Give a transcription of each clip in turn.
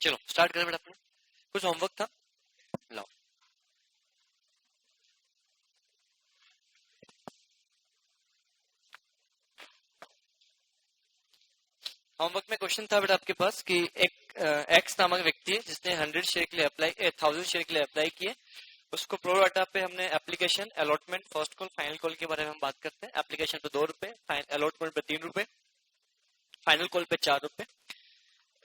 चलो स्टार्ट करें बेटा अपने। कुछ होमवर्क था, लाओ। होमवर्क में क्वेश्चन था बेटा आपके पास कि एक एक्स नामक व्यक्ति है जिसने 100 शेयर के लिए अप्लाई 1000 शेयर के लिए अप्लाई किए। उसको प्रो डाटा पे हमने application, allotment, first call, final call के बारे में हम बात करते हैं। एप्लीकेशन पे 2 रुपए, अलॉटमेंट पे 3 रुपए, फाइनल कॉल पे 4 रुपए।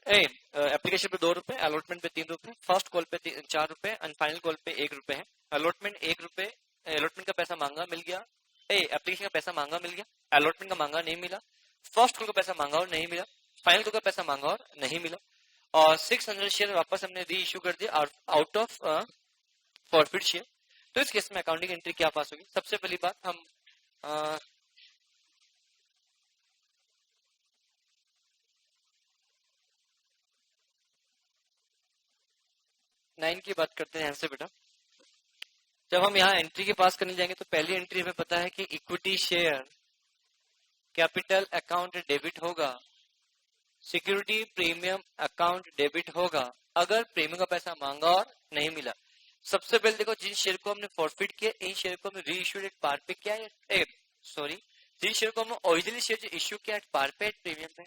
एप्लीकेशन पे 2 रुपए, अलॉटमेंट पे 3 रुपए, फर्स्ट कॉल पे 4 रुपए एंड फाइनल कॉल पे 1 रुपए है। अलॉटमेंट 1 रुपए, अलॉटमेंट का पैसा मांगा मिल गया, एप्लीकेशन का पैसा मांगा मिल गया, अलॉटमेंट का मांगा नहीं मिला, फर्स्ट कॉल का पैसा मांगा और नहीं मिला, फाइनल कॉल का पैसा मांगा और नहीं मिला, और 600 शेयर वापस हमने री इश्यू कर दिया आउट ऑफ फॉरफिट शेयर। तो इस केस में अकाउंटिंग एंट्री क्या पास होगी? सबसे पहली बात हम 9 की बात करते हैं यहाँ से बेटा। जब हम यहाँ एंट्री के पास करने जाएंगे तो पहली एंट्री हमें पता है कि equity share capital account debit होगा, सिक्योरिटी प्रीमियम अकाउंट डेबिट होगा अगर प्रीमियम का पैसा मांगा और नहीं मिला। सबसे पहले देखो, जिन शेयर को हमने फॉरफिट किया इन शेयर को हमने री इश्यूड एट पार पे किया है, सॉरी, जिन शेयर को हमने ओरिजिनली शेयर जो इश्यू किया एट पार पे, एट प्रीमियम पे,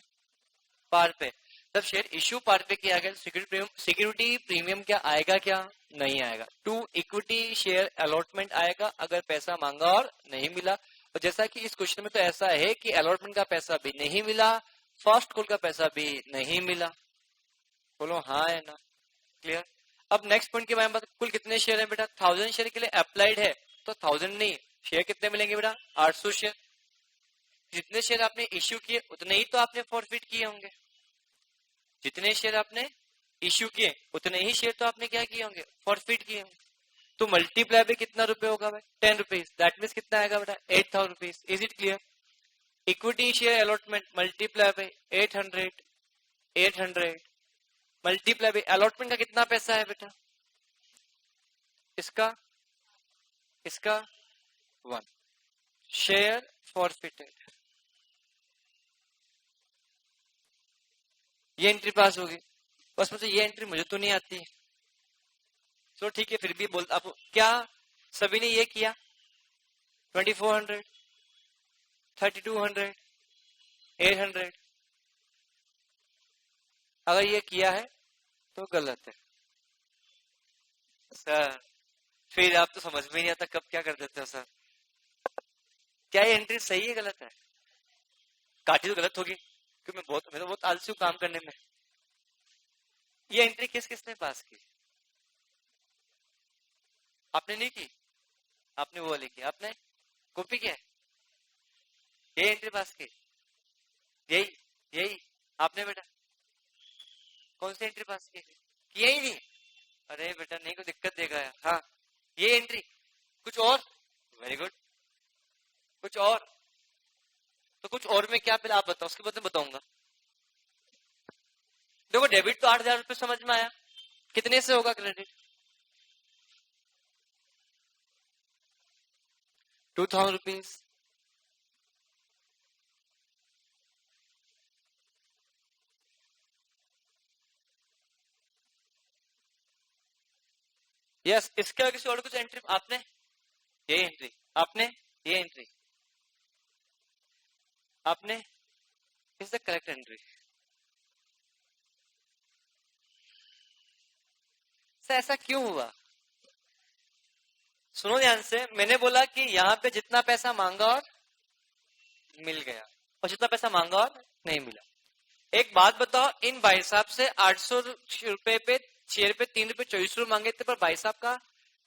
पार पे, तब शेयर इश्यू पार पे किया गया, सिक्योरिटी प्रीमियम क्या आएगा, क्या नहीं आएगा। 2 इक्विटी शेयर अलॉटमेंट आएगा अगर पैसा मांगा और नहीं मिला। और जैसा कि इस क्वेश्चन में तो ऐसा है कि अलॉटमेंट का पैसा भी नहीं मिला, फर्स्ट कॉल का पैसा भी नहीं मिला। बोलो हाँ है ना, क्लियर। अब नेक्स्ट पॉइंट के बारे में कुल कितने शेयर है बेटा? 1000 शेयर के लिए अप्लाइड है तो 1000 नहीं, शेयर कितने मिलेंगे बेटा? 800 शेयर। जितने शेयर आपने इश्यू किए उतने ही तो आपने फॉरफिट किए होंगे, जितने शेयर आपने इश्यू किए उतने ही शेयर तो आपने क्या किए होंगे? फॉरफिट किए होंगे। तो मल्टीप्लाई पे कितना रुपए होगा भाई? 10 रुपीज। दैट मीन्स कितना आएगा बेटा? 8000 rupees. Is it clear? Equity share allotment multiply by 800, 800 multiply by allotment का कितना पैसा है बेटा? इसका 1 शेयर फॉरफिटेड। ये एंट्री पास होगी। बस मुझे ये एंट्री मुझे तो नहीं आती है, तो ठीक है फिर भी बोल आप क्या सभी ने ये किया? 2400, 3200, 800 अगर ये किया है तो गलत है सर। फिर आप तो समझ में नहीं आता कब क्या कर देते हो सर। क्या ये एंट्री सही है गलत है? काटी तो गलत होगी क्योंकि मैं तो बहुत आलसी हूँ काम करने में। ये एंट्री किस किसने पास की? आपने नहीं की, आपने वो लिखी, आपने कॉपी किया, ये एंट्री पास की, यही यही आपने बेटा कौन सी एंट्री पास की? यही नहीं? अरे बेटा नहीं, कोई दिक्कत देगा यार। हाँ ये एंट्री, कुछ और? वेरी गुड, कुछ और? तो कुछ और में क्या पहले आप बताओ, उसके बाद मैं बताऊंगा। देखो डेबिट तो 8000 रुपये समझ में आया, कितने से होगा क्रेडिट? 2000 रुपीज। यस, इसके आगे किसी और कुछ एंट्री आपने? ये एंट्री आपने, ये एंट्री आपने, इज द करेक्ट एंट्री। ऐसा क्यों हुआ? सुनो ध्यान से, मैंने बोला कि यहाँ पे जितना पैसा मांगा और मिल गया और जितना पैसा मांगा और नहीं मिला। एक बात बताओ, इन भाई साहब से 800 रुपए पे शेयर पे 3 रुपए 24 रुपए मांगे थे, पर भाई साहब का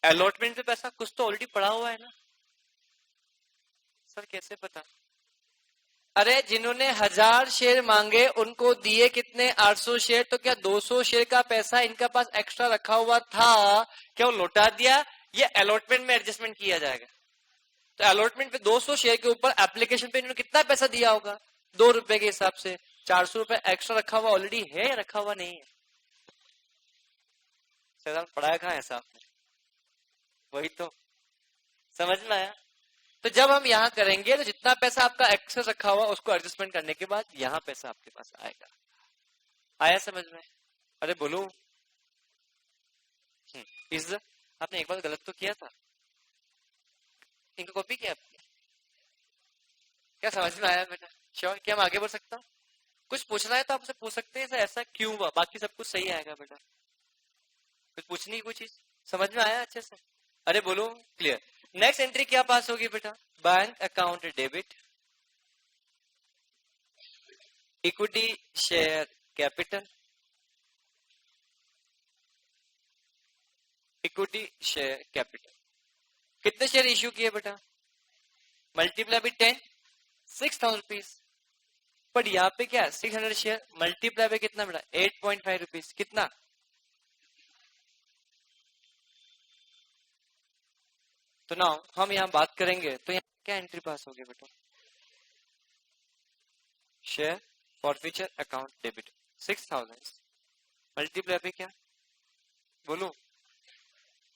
अलॉटमेंट पे पैसा कुछ तो ऑलरेडी पड़ा हुआ है ना सर। कैसे पता? अरे जिन्होंने 1000 शेयर मांगे उनको दिए कितने? 800 शेयर। तो क्या 200 शेयर का पैसा इनका पास एक्स्ट्रा रखा हुआ था, क्या वो लौटा दिया? ये अलॉटमेंट में एडजस्टमेंट किया जाएगा। तो अलॉटमेंट पे 200 शेयर के ऊपर एप्लीकेशन पे इन्होंने कितना पैसा दिया होगा? 2 रुपए के हिसाब से 400 रुपए एक्स्ट्रा रखा हुआ ऑलरेडी है या रखा हुआ नहीं है? पढ़ाया कहाँ है साहब? वही तो, समझ में आया? तो जब हम यहाँ करेंगे तो जितना पैसा आपका एक्सेस रखा हुआ उसको एडजस्टमेंट करने के बाद यहाँ पैसा आपके पास आएगा। आया समझ में? अरे बोलो। इज आपने एक बार गलत तो किया था, इनको कॉपी किया आपने। क्या समझ में आया बेटा? श्योर? क्या मैं आगे बढ़ सकता हूँ? कुछ पूछना है तो आपसे पूछ सकते हैं, ऐसा क्यों हुआ, बाकी सब कुछ सही आएगा बेटा। कुछ पूछनी है कोई चीज? समझ में आया अच्छे से? अरे बोलो। क्लियर। नेक्स्ट एंट्री क्या पास होगी बेटा? Bank account debit, equity share capital, equity share capital. कितने शेयर इश्यू किए बेटा? Multiply by 10, 6,000 rupees. बट यहाँ पे क्या है, 600 शेयर मल्टीप्लाई बाई कितना बेटा? 8.5 रुपीज। कितना? तो ना हम यहाँ बात करेंगे तो यहाँ क्या एंट्री पास होगी बेटा? Share forfeiture account debit 6,000 multiply by क्या? बोलो।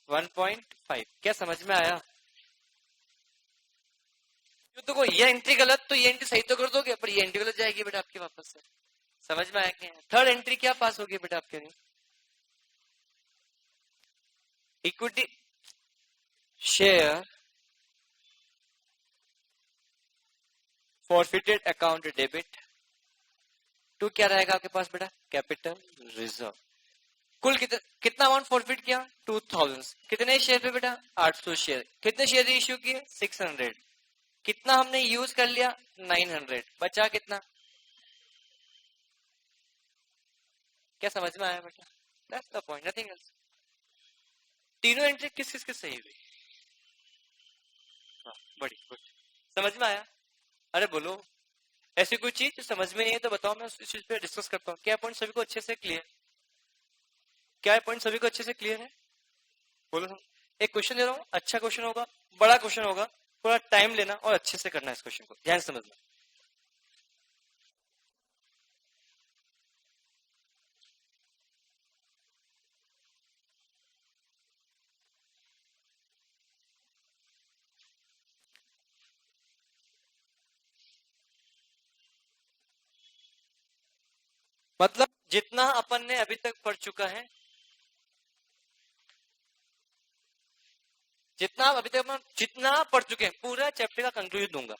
1.5। क्या समझ में आया? तो कोई ये एंट्री गलत, तो ये एंट्री सही तो कर दोगे, पर ये एंट्री गलत जाएगी बेटा आपके वापस से। समझ में आया क्या? थर्ड एंट्री क्या पास होगी बेटा आपके लिए? Equity share forfeited account debit to क्या रहेगा आपके पास बेटा? Capital reserve. कुल कितना अमाउंट फॉरफिट किया? 2,000। कितने शेयर पे बेटा? 800 शेयर। कितने शेयर इश्यू किए? 600। कितना हमने यूज कर लिया? 900। बचा कितना? क्या समझ में आया बेटा? That's the point, nothing else. तीनों एंट्री किस किस की सही हुई? हाँ, बड़ी गुड। समझ में आया? अरे बोलो। ऐसी कोई चीज जो समझ में नहीं है तो बताओ, मैं इस चीज पे डिस्कस करता हूँ। क्या पॉइंट सभी को अच्छे से क्लियर? क्या पॉइंट सभी को अच्छे से क्लियर है? बोलो। एक क्वेश्चन दे रहा हूँ, अच्छा क्वेश्चन होगा, बड़ा क्वेश्चन होगा, थोड़ा टाइम लेना और अच्छे से करना इस क्वेश्चन को, ध्यान से समझना। मतलब जितना अपन ने अभी तक पढ़ चुका है, जितना अभी तक अपन जितना पढ़ चुके हैं, पूरा चैप्टर का कंक्लूजन दूंगा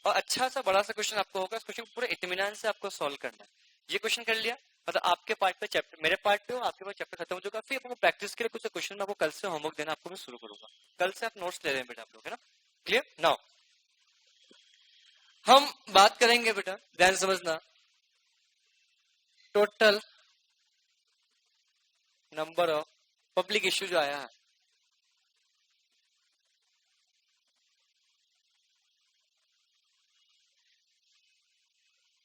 और अच्छा सा बड़ा सा क्वेश्चन आपको होगा। इस क्वेश्चन को पूरे इत्मीनान से आपको सॉल्व करना है। ये क्वेश्चन कर लिया मतलब आपके पार्ट पे चैप्टर, मेरे पार्ट पे हो, आपके पास चैप्टर खत्म हो चुका। फिर आपको प्रैक्टिस के लिए कुछ क्वेश्चन में आपको कल से होमवर्क देना आपको मैं शुरू करूंगा। कल से आप नोट्स ले रहे हैं बेटा आप लोग, है ना? क्लियर? नाउ हम बात करेंगे बेटा, ध्यान समझना, total number of public issue जो आया है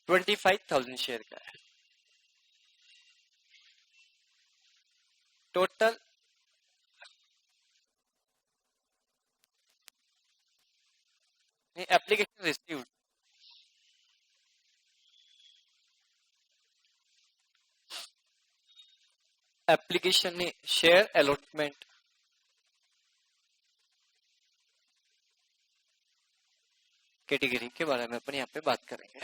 25,000 शेयर का है। टोटल एप्लीकेशन रिसीव्ड, एप्लीकेशन ने शेयर अलॉटमेंट कैटेगरी के बारे में अपन यहाँ पे बात करेंगे।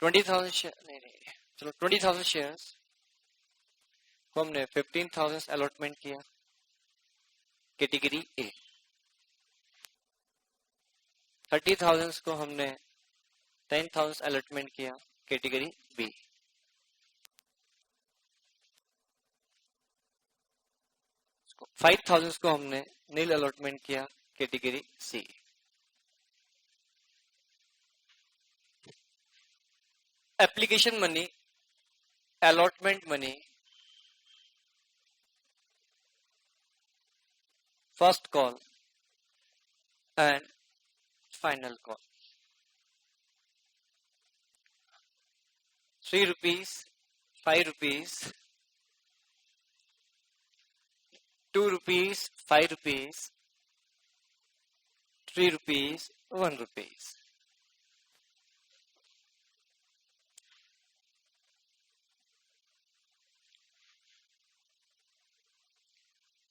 20,000 शेयर नहीं नहीं, चलो 20,000 शेयर को हमने 15,000 अलॉटमेंट किया कैटेगरी ए। 30,000 को हमने 10,000 अलॉटमेंट किया कैटेगरी बी। 5,000 को हमने नील अलॉटमेंट किया category C. Application money, allotment money, first call and final call 3 rupees, 5 rupees, 2 rupees, 5 rupees, 3 rupees, 1 rupees.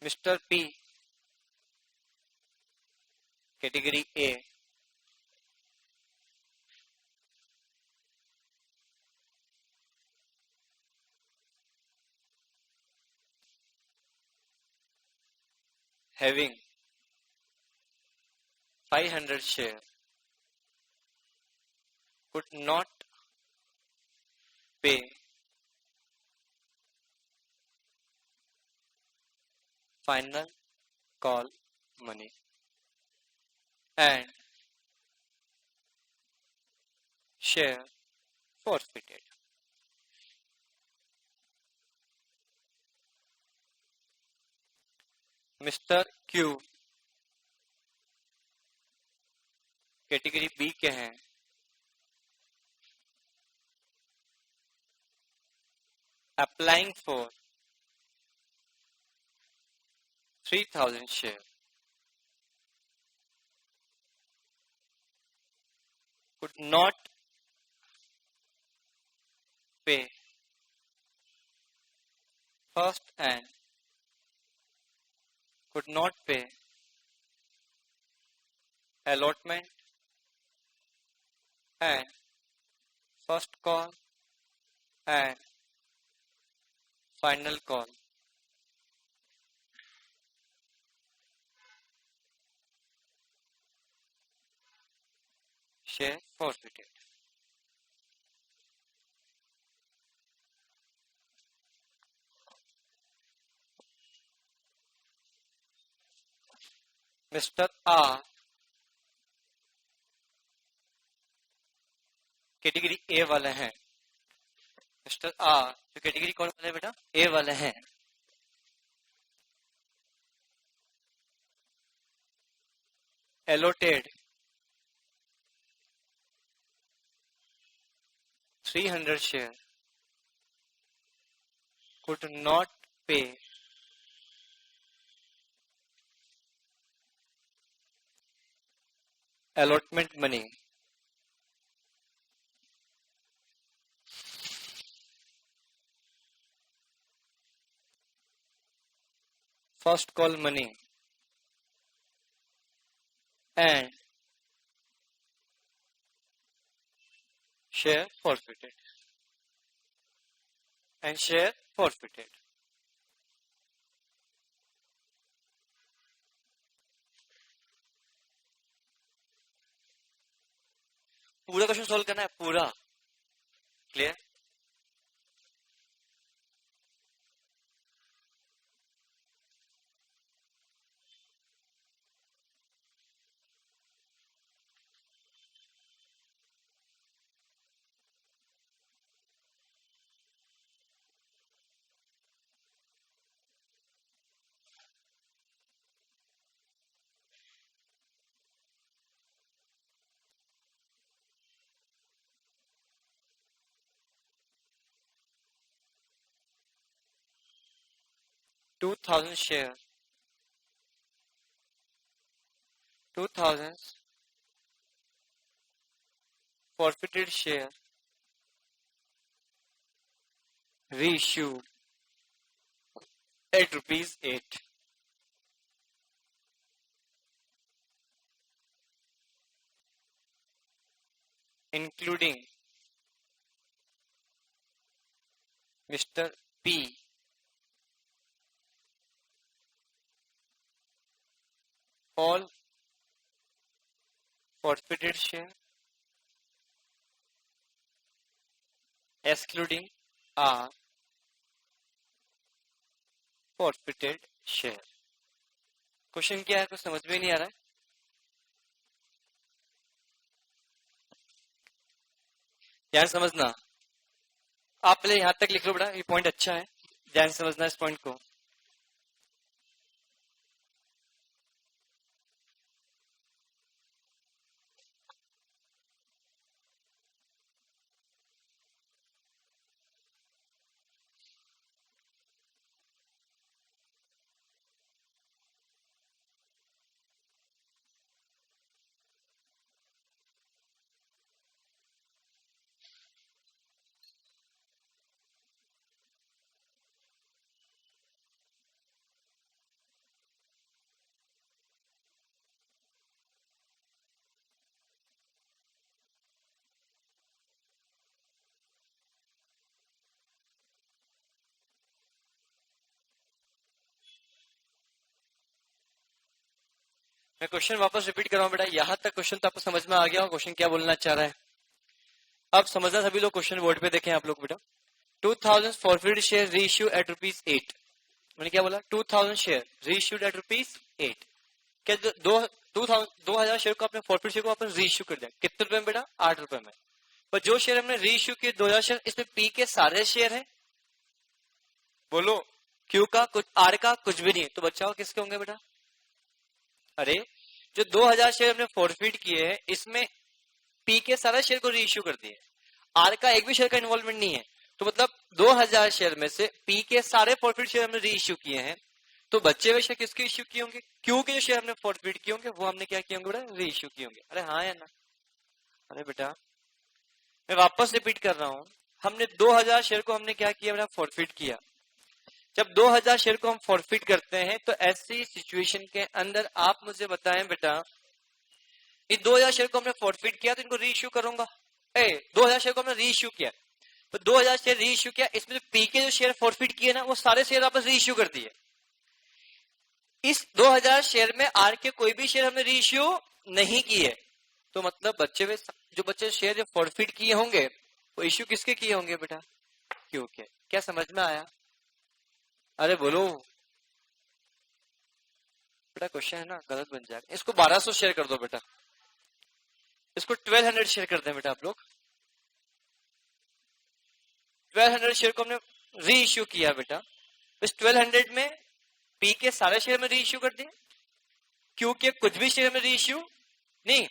Mister P category A having 500 share could not pay final call money and share forfeited. Mister Q category B के हैं, applying for 3000 share could not pay first and could not pay allotment and first call and final call. Share forfeited. Mister R category A वाले हैं, mister are जो category कौन वाले हैं बेटा, ए वाले हैं, allotted 300 share could not pay allotment money first call money and share forfeited and share forfeited. पूरा क्वेश्चन सॉल्व करना है, पूरा clear. 2000 share, 2000 forfeited share reissued at rupees 8, including Mr. P all forfeited share excluding R forfeited share। Question क्या है, कुछ समझ में नहीं आ रहा है, ध्यान समझना। आप पहले यहां तक लिख लो बेटा, ये पॉइंट अच्छा है, ध्यान समझना इस पॉइंट को। मैं क्वेश्चन वापस रिपीट कर रहा हूं बेटा, यहां तक क्वेश्चन तो आपको समझ में आ गया हो क्वेश्चन क्या बोलना चाह रहा है। अब समझना सभी लोग, क्वेश्चन बोर्ड पे देखें आप लोग बेटा। 2000 फॉरफिट शेयर री इश्यू एट ₹8। मैंने क्या बोला? 2000 शेयर री इश्यूड एट ₹8। क्या 2000 शेयर को आपने फॉरफिट शेयर को आपने री इश्यू कर दिया कितने रुपए में बेटा? ₹8 में। पर जो शेयर हमने री इश्यू किए 2000 शेयर, इसमें पी के सारे शेयर है, बोलो क्यू का कुछ, आर का कुछ भी नहीं है, तो बचाओ किसके होंगे बेटा? अरे जो 2000 शेयर हमने फॉरफिट किए हैं इसमें पी के सारे शेयर को री इश्यू कर दिए, आर का एक भी शेयर का इन्वॉल्वमेंट नहीं है, तो मतलब 2000 शेयर में से पी के सारे फॉरफिट शेयर हमने री इश्यू किए हैं, तो बच्चे हुए शेयर किसके इश्यू किए होंगे? क्यू के जो शेयर हमने फॉरफिट किए होंगे वो हमने क्या किए होंगे बेटा? री इश्यू किए होंगे। अरे हाँ या ना? अरे बेटा मैं वापस रिपीट कर रहा हूं, हमने 2000 शेयर को हमने क्या किया बेटा? फॉरफिट किया। जब 2000 शेयर को हम फॉरफिट करते हैं तो ऐसी सिचुएशन के अंदर आप मुझे बताएं बेटा, इस 2000 शेयर को हमने फॉरफिट किया तो इनको री इश्यू करूंगा। 2000 शेयर को हमने री इश्यू किया, तो 2000 शेयर री इश्यू किया, इसमें जो पी के जो शेयर फॉरफिट किए ना वो सारे शेयर वापस री इश्यू कर दिए। इस 2000 शेयर में आर के कोई भी शेयर हमने री इश्यू नहीं किए, तो मतलब जो बच्चे शेयर जो फॉरफिट किए होंगे वो इश्यू किसके किए होंगे बेटा? क्यू के। क्या समझ में आया? अरे बोलो बेटा, क्वेश्चन है ना गलत बन जाएगा। इसको 1200 शेयर कर दो बेटा, इसको 1200 शेयर कर दें बेटा आप लोग। 1200 शेयर को हमने री इश्यू किया बेटा, इस 1200 में पी के सारे शेयर में री इश्यू कर दिए, क्यू के कुछ भी शेयर में री इश्यू नहीं,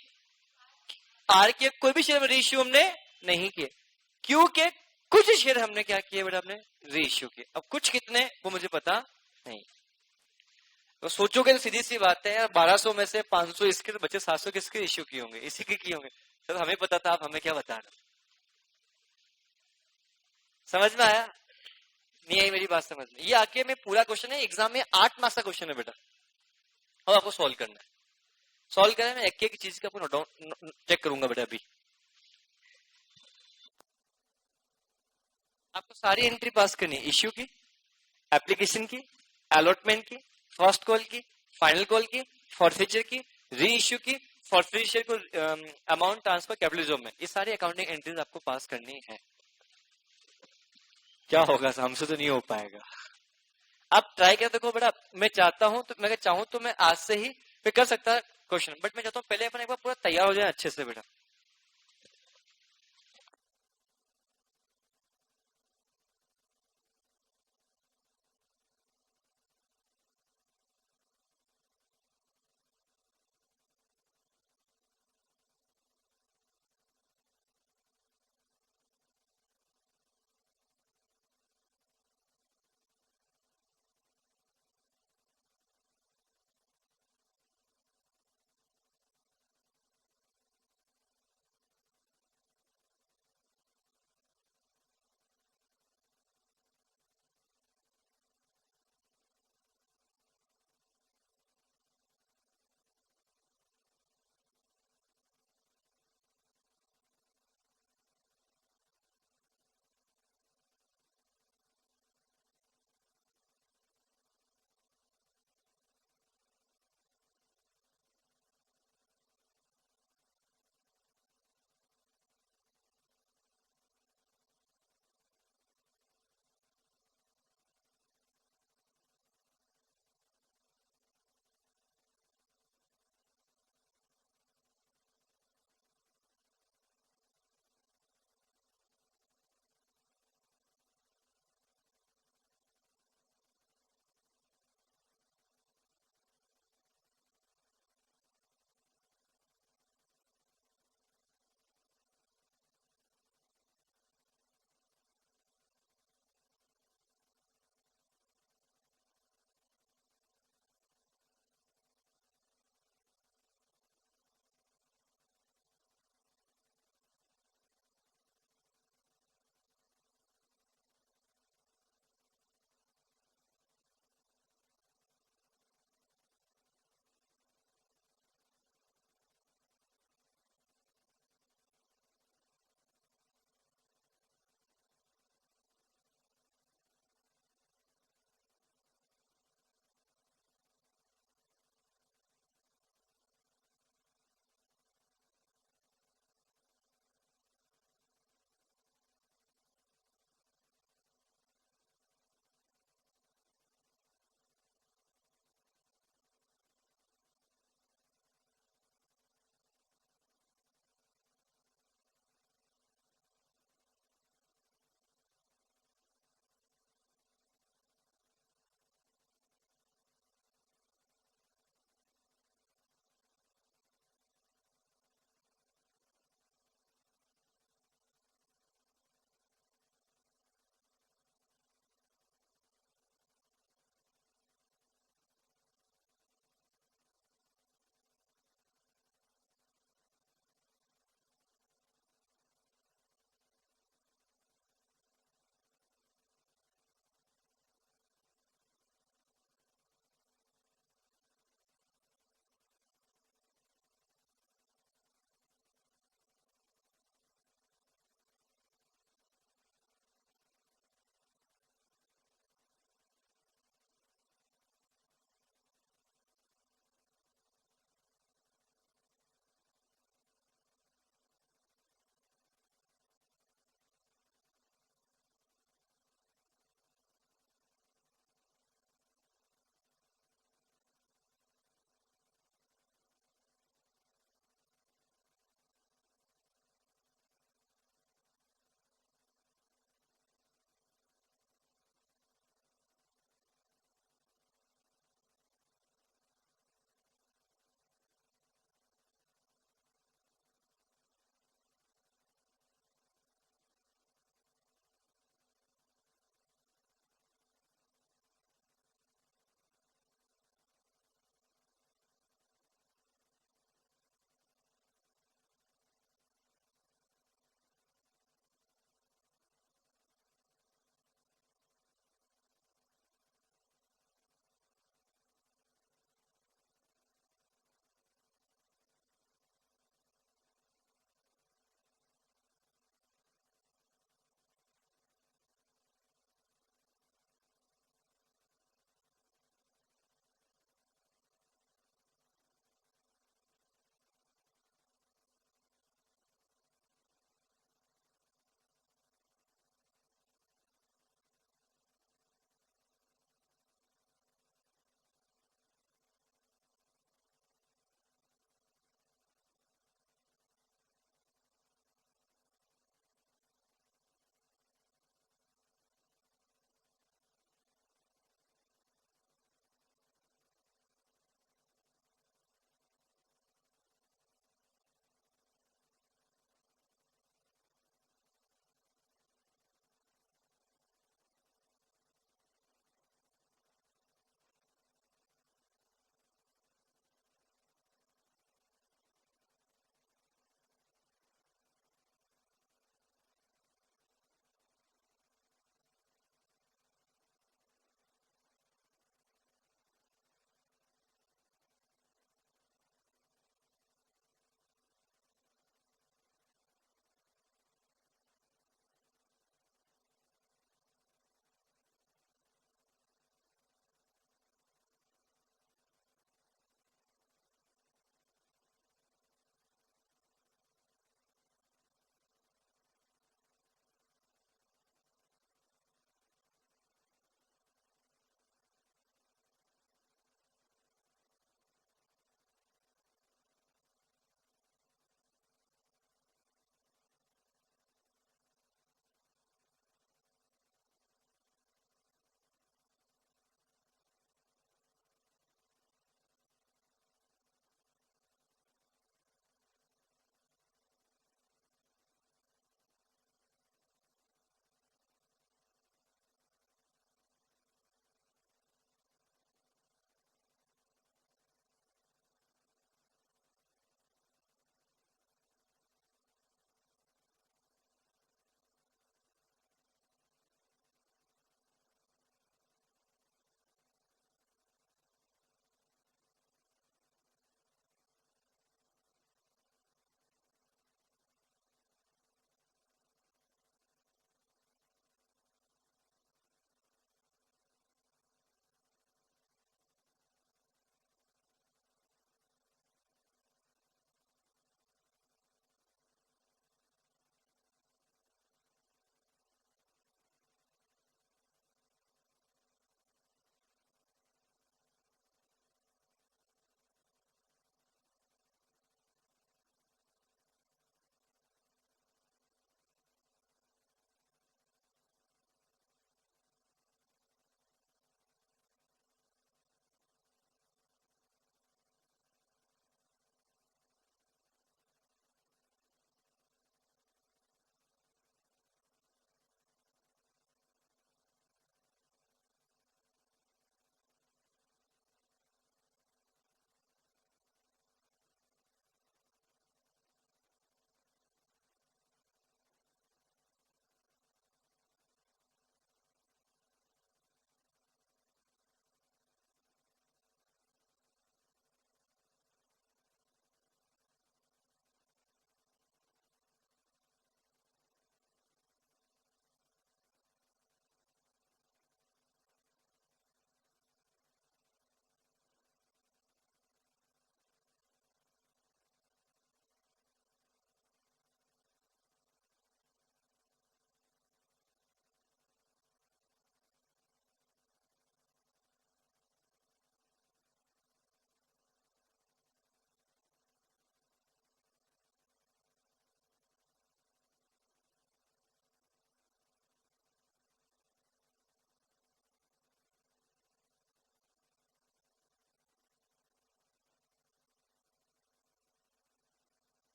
आर के कोई भी शेयर में री इश्यू हमने नहीं किए, क्यू के कुछ शेयर हमने क्या किए बेटा? हमने री इश्यू किए। अब कुछ कितने वो मुझे पता नहीं, तो सोचोगे तो सीधी सी बात है यार, 1200 में से 500 इसके तो बच्चे 700 किसके इश्यू किए होंगे? इसी के किए होंगे। चलो हमें पता था, आप हमें क्या बता रहे? समझ में आया? नहीं आई मेरी बात समझ में? ये आके में पूरा क्वेश्चन है, एग्जाम में 8 मार्क्स का क्वेश्चन है बेटा, और आपको सॉल्व करना है। सॉल्व करना है, मैं एक एक चीज का नोट डाउन चेक करूंगा बेटा। अभी आपको सारी एंट्री पास करनी है, इश्यू की, एप्लीकेशन की, अलॉटमेंट की, फर्स्ट कॉल की, फाइनल कॉल की, फॉरफीचर की, री इश्यू की, फॉरफीचर को अमाउंट ट्रांसफर कैपिटलिज्म में, ये सारी अकाउंटिंग एंट्रीज आपको पास करनी है। क्या होगा? हमसे तो नहीं हो पाएगा। आप ट्राई कर देखो बेटा, मैं चाहता हूं तो मैं चाहूं तो मैं आज से ही फिर कर सकता क्वेश्चन, बट मैं चाहता हूं पहले अपन एक बार पूरा तैयार हो जाए अच्छे से बेटा।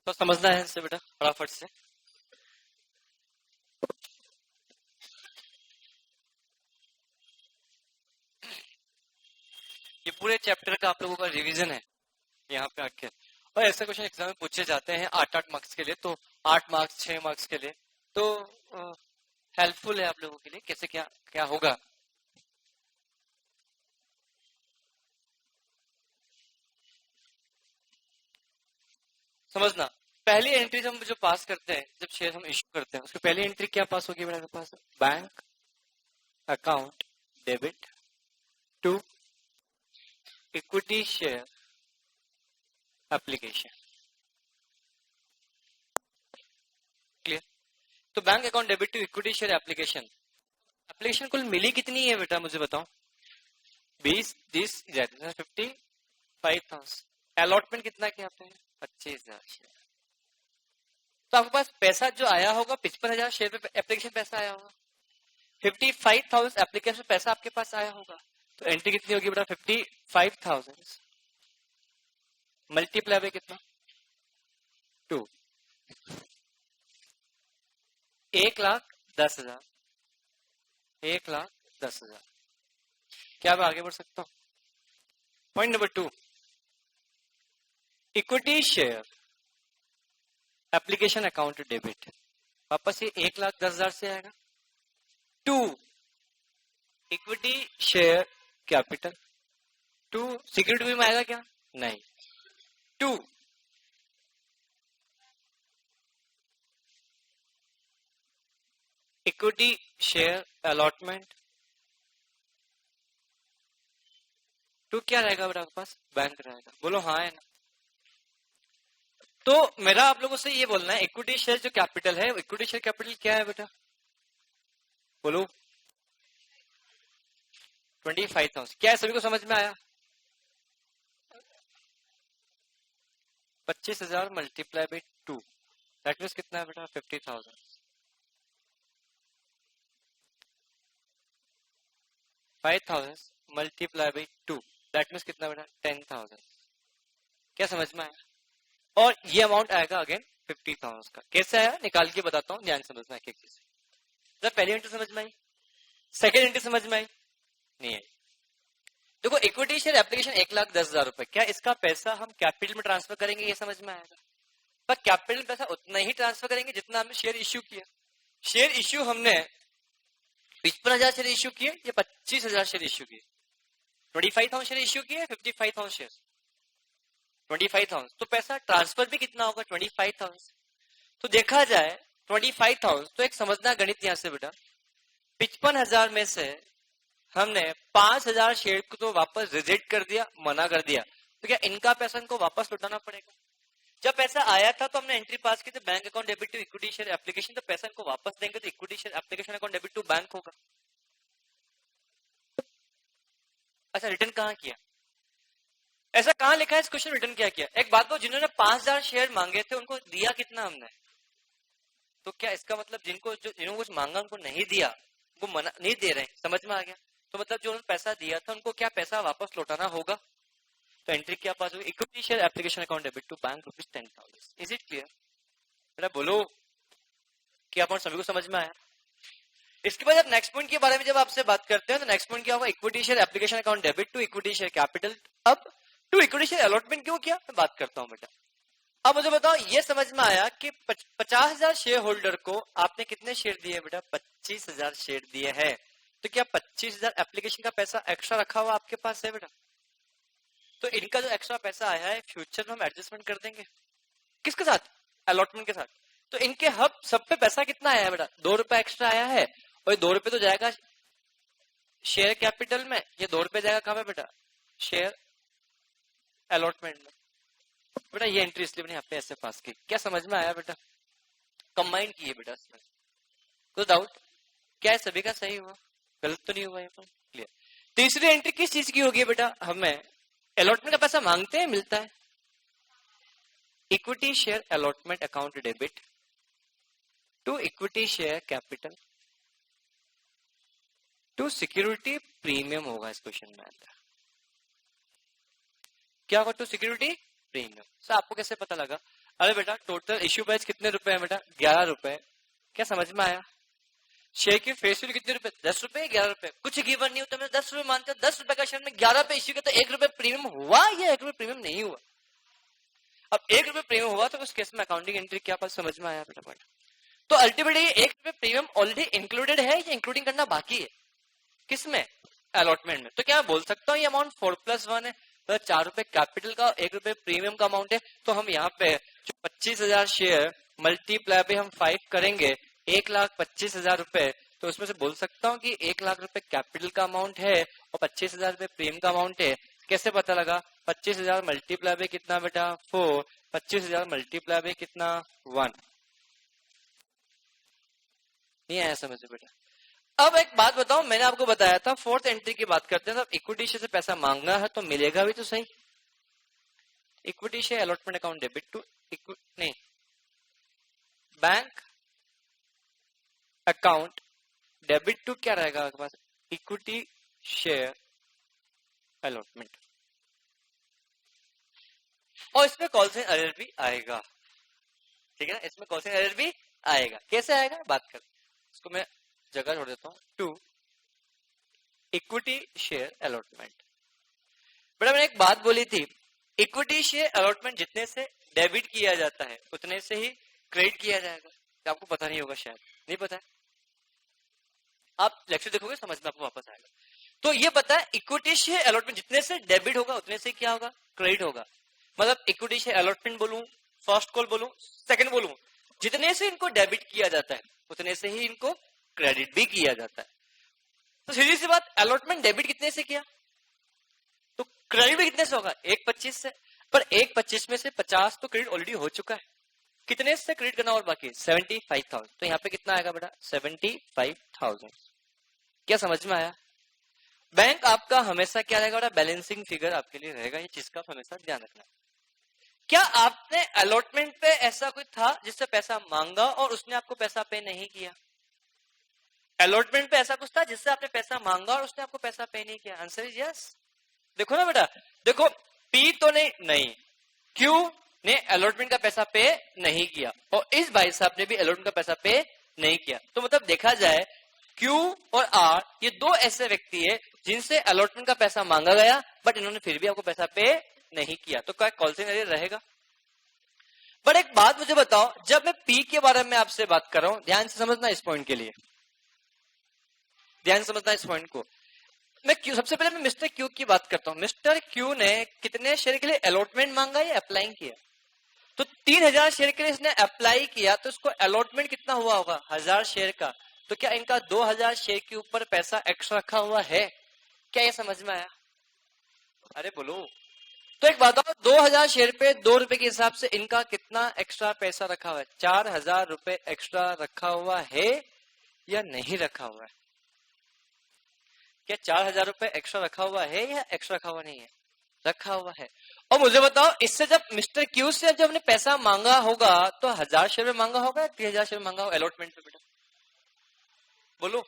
तो समझना है इससे बेटा फटाफट से। ये पूरे चैप्टर का आप लोगों का रिवीजन है यहाँ पे आके, और ऐसे क्वेश्चन एग्जाम में पूछे जाते हैं 8-8 मार्क्स के लिए, तो 8 मार्क्स 6 मार्क्स के लिए, तो हेल्पफुल है आप लोगों के लिए कैसे क्या क्या होगा। समझना, पहली एंट्री हम जो पास करते हैं, जब शेयर हम इश्यू करते हैं, उसकी पहली एंट्री क्या पास होगी मेरे पास? Bank account debit to equity share application. Clear? तो bank account debit to equity share application, application कुल मिली कितनी है बेटा मुझे बताओ? 20 55,000। अलॉटमेंट कितना किया आपने? 25,000 शेयर। तो आपके पास पैसा जो आया होगा 55,000 शेयर पे एप्लीकेशन पैसा आया होगा, 55,000 एप्लीकेशन पैसा आपके पास आया होगा। तो एंट्री कितनी होगी बेटा? 55,000 मल्टीप्लाई बाय कितना? 2। 1,10,000। 1,10,000। क्या मैं आगे बढ़ सकता हूं? Point number 2, equity share application account debit, वापस ये 1,10,000 से आएगा। 2 इक्विटी शेयर कैपिटल, 2 सिक्योरिटी में आएगा क्या? नहीं। 2 इक्विटी शेयर अलॉटमेंट, 2 क्या रहेगा बेटा आपके पास? बैंक रहेगा। बोलो हाँ है ना? तो मेरा आप लोगों से ये बोलना है, इक्विटी शेयर जो कैपिटल है, इक्विटी शेयर कैपिटल क्या है बेटा? बोलो 25,000। क्या है, सभी को समझ में आया? 25,000 मल्टीप्लाई बाई 2, दैट मीन्स कितना है बेटा? 50,000। 5,000 मल्टीप्लाई बाई 2, दैट मीन्स कितना बेटा? 10,000। क्या समझ में आया? और ये अमाउंट आएगा अगेन 50,000 का। कैसे आया निकाल के बताता हूँ, ध्यान समझना एक एक चीज। जब पहली एंट्री समझ में आई, सेकेंड एंट्री समझ में आई? नहीं आई। देखो इक्विटी शेयर एप्लीकेशन 1,10,000 रुपए, क्या इसका पैसा हम कैपिटल में ट्रांसफर करेंगे? ये समझ में आएगा। पर कैपिटल में पैसा उतना ही ट्रांसफर करेंगे जितना हमने शेयर इश्यू किया। शेयर इश्यू हमने 55,000 शेयर इश्यू किए या 25,000 शेयर इश्यू किए? 25,000 शेयर इश्यू किए, 55,000 शेयर, 25,000। तो पैसा ट्रांसफर भी कितना होगा? 25,000। तो देखा जाए 25,000, तो एक समझना गणित यहां से बेटा, 55,000 में से हमने 5,000 शेयर को तो वापस रिजेक्ट कर दिया, मना कर दिया, तो क्या इनका पैसा इनको वापस लौटाना पड़ेगा? जब पैसा आया था तो हमने एंट्री पास की थी, bank account debit to equity share application, तो पैसा इनको वापस देंगे तो equity share application account debit to bank होगा। अच्छा रिटर्न कहां किया? ऐसा कहां लिखा है इस क्वेश्चन? रिटर्न क्या किया? एक बात को, जिन्होंने 5,000 शेयर मांगे थे उनको दिया कितना हमने? तो क्या इसका मतलब जिन्होंने कुछ मांगा उनको नहीं दिया, वो मना नहीं दे रहे? समझ में आ गया? तो मतलब जो उन्होंने पैसा दिया था उनको क्या पैसा वापस लौटाना होगा। तो एंट्री क्या पास होगी? Equity share application account debit to bank ₹10,000। Is it clear बेटा? बोलो क्या आप सभी को समझ में आया? इसके बाद नेक्स्ट पॉइंट के बारे में जब आपसे बात करते हैं तो नेक्स्ट पॉइंट क्या होगा? Equity share application account debit to equity share capital. अब टू इक्विटी शेयर अलॉटमेंट क्यों किया, मैं बात करता हूं बेटा। अब मुझे बताओ, ये समझ में आया कि 50,000 शेयर होल्डर को आपने कितने शेयर दिए बेटा? 25,000 शेयर दिए हैं। तो क्या 25,000 एप्लीकेशन का पैसा एक्स्ट्रा रखा हुआ आपके पास है बेटा? तो इनका जो एक्स्ट्रा पैसा आया है फ्यूचर में हम एडजस्टमेंट कर देंगे। किसके साथ? अलॉटमेंट के साथ। तो इनके हब सब पे पैसा कितना आया है बेटा? 2 रुपए एक्स्ट्रा आया है, और 2 रुपए तो जाएगा शेयर कैपिटल में, ये 2 रुपए जाएगा कहां पे बेटा? शेयर अलॉटमेंट में। बेटा ये एंट्री इसलिए मैंने यहाँ पे ऐसे पास की। क्या समझ में आया बेटा? कंबाइन की है बेटा इसमें, कोई डाउट? क्या है सभी का सही हुआ? गलत तो नहीं हुआ? ये क्लियर। तीसरी एंट्री किस चीज की होगी बेटा? हमें अलॉटमेंट का पैसा मांगते हैं, मिलता है। Equity share allotment account debit to equity share capital to security premium होगा इस क्वेश्चन में अंदर। क्या होगा? To security premium. सर आपको कैसे पता लगा? अरे बेटा टोटल इश्यू प्राइस कितने रुपए है बेटा? 11 रुपए। क्या समझ में आया? शेयर की फेस वैल्यू कितने रुपए? 10 रुपए, 11 रुपए। कुछ गिवन नहीं होता, मैं 10 रुपए मानते हो, 10 रुपए का शेयर में 11 पे इश्यू किया तो 1 रुपए प्रीमियम हुआ या 1 रुपए प्रीमियम नहीं हुआ? अब 1 रुपए प्रीमियम हुआ तो उस केस में अकाउंटिंग एंट्री क्या पास समझ में आया बेटा? तो अल्टीमेटली 1 रुपए प्रीमियम ऑलरेडी इंक्लूडेड है या इंक्लूडिंग करना बाकी है? किसमें? अलॉटमेंट में। तो क्या मैं बोल सकता हूँ ये अमाउंट 4+1 है, तो 4 रुपए कैपिटल का 1 रुपए प्रीमियम का अमाउंट है। तो हम यहाँ पे जो 25,000 शेयर मल्टीप्लाई पे हम 5 करेंगे 1,25,000 रुपए, तो उसमें से बोल सकता हूँ कि 1 लाख रुपए कैपिटल का अमाउंट है और 25,000 रुपए प्रीमियम का अमाउंट है। कैसे पता लगा? 25,000 मल्टीप्लाई पे कितना बेटा? 4। 25,000 मल्टीप्लाई पे कितना? 1। नहीं आया समझ में बेटा? अब एक बात बताओ, मैंने आपको बताया था फोर्थ एंट्री की बात करते हैं तो इक्विटी शेयर से पैसा मांगना है तो मिलेगा भी तो सही। Equity share allotment account debit to नहीं, बैंक अकाउंट डेबिट टू क्या रहेगा आपके पास? Equity share allotment. और इसमें कॉल से एरर भी आएगा, ठीक है ना? इसमें कॉल से एरर भी आएगा। कैसे आएगा बात कर, इसको मैं जगह छोड़ देता हूं। To equity share allotment. बेटा मैंने एक बात बोली थी, इक्विटी शेयर अलॉटमेंट जितने से डेबिट किया जाता है उतने से ही क्रेडिट किया जाएगा। तो आपको पता नहीं होगा, शायद नहीं पता है, आप लेक्चर देखोगे समझ में आपको वापस आएगा। तो ये पता है इक्विटी शेयर अलॉटमेंट जितने से डेबिट होगा उतने से क्या होगा? क्रेडिट होगा। मतलब इक्विटी शेयर अलॉटमेंट बोलूं, फर्स्ट कॉल बोलूं, सेकंड बोलूं, जितने से इनको डेबिट किया जाता है उतने से ही इनको क्रेडिट भी किया जाता है। तो सीधी सी बात, अलॉटमेंट डेबिट कितने से किया तो क्रेडिट भी कितने से होगा? 1.25 से। पर 1.25 में से 50 तो क्रेडिट ऑलरेडी हो चुका है, कितने से क्रेडिट करना और बाकी? 75,000। तो यहाँ पे कितना आएगा बेटा? 75,000। क्या समझ में आया? बैंक आपका हमेशा क्या रहेगा बेटा? बैलेंसिंग फिगर आपके लिए रहेगा, ये चीज का हमेशा ध्यान रखना। क्या आपने अलॉटमेंट पे ऐसा कोई था जिससे पैसा मांगा और उसने आपको पैसा पे नहीं किया? अलॉटमेंट पे ऐसा कुछ था जिससे आपने पैसा मांगा और उसने आपको पैसा पे नहीं किया? Answer is yes. देखो ना बेटा, देखो पी तो नहीं, क्यू ने अलॉटमेंट का पैसा पे नहीं किया और इस भाई साहब ने भी अलॉटमेंट का पैसा पे नहीं किया। तो मतलब देखा जाए क्यू और आर ये दो ऐसे व्यक्ति है जिनसे अलॉटमेंट का पैसा मांगा गया बट इन्होंने फिर भी आपको पैसा पे नहीं किया। तो क्या कॉल सिग्नेचर रहेगा? बट एक बात मुझे बताओ, जब मैं पी के बारे में आपसे बात कर रहा हूं, ध्यान से समझना इस पॉइंट के लिए, ध्यान समझना इस पॉइंट को। मैं क्यू, सबसे पहले मैं मिस्टर क्यू की बात करता हूं। मिस्टर क्यू ने कितने शेयर के लिए अलॉटमेंट मांगा या अप्लाई किया? तो 3,000 शेयर के लिए इसने अप्लाई किया, तो इसको अलॉटमेंट कितना हुआ होगा? 1,000 शेयर का। तो क्या इनका 2,000 शेयर के ऊपर पैसा एक्स्ट्रा रखा हुआ है? क्या ये समझ में आया? अरे बोलो। तो एक बात बताओ, 2,000 शेयर पे 2 रुपए के हिसाब से इनका कितना एक्स्ट्रा पैसा रखा हुआ है? 4,000 रुपए एक्स्ट्रा रखा हुआ है या नहीं रखा हुआ है? क्या 4,000 रुपए एक्स्ट्रा रखा हुआ है या एक्स्ट्रा रखा हुआ नहीं है? रखा हुआ है। और मुझे बताओ, इससे जब मिस्टर क्यू से जब हमने पैसा मांगा होगा तो 1,000 शेयर में मांगा होगा या 3,000 शेयर में मांगा होगा अलॉटमेंट पे? बेटा बोलो,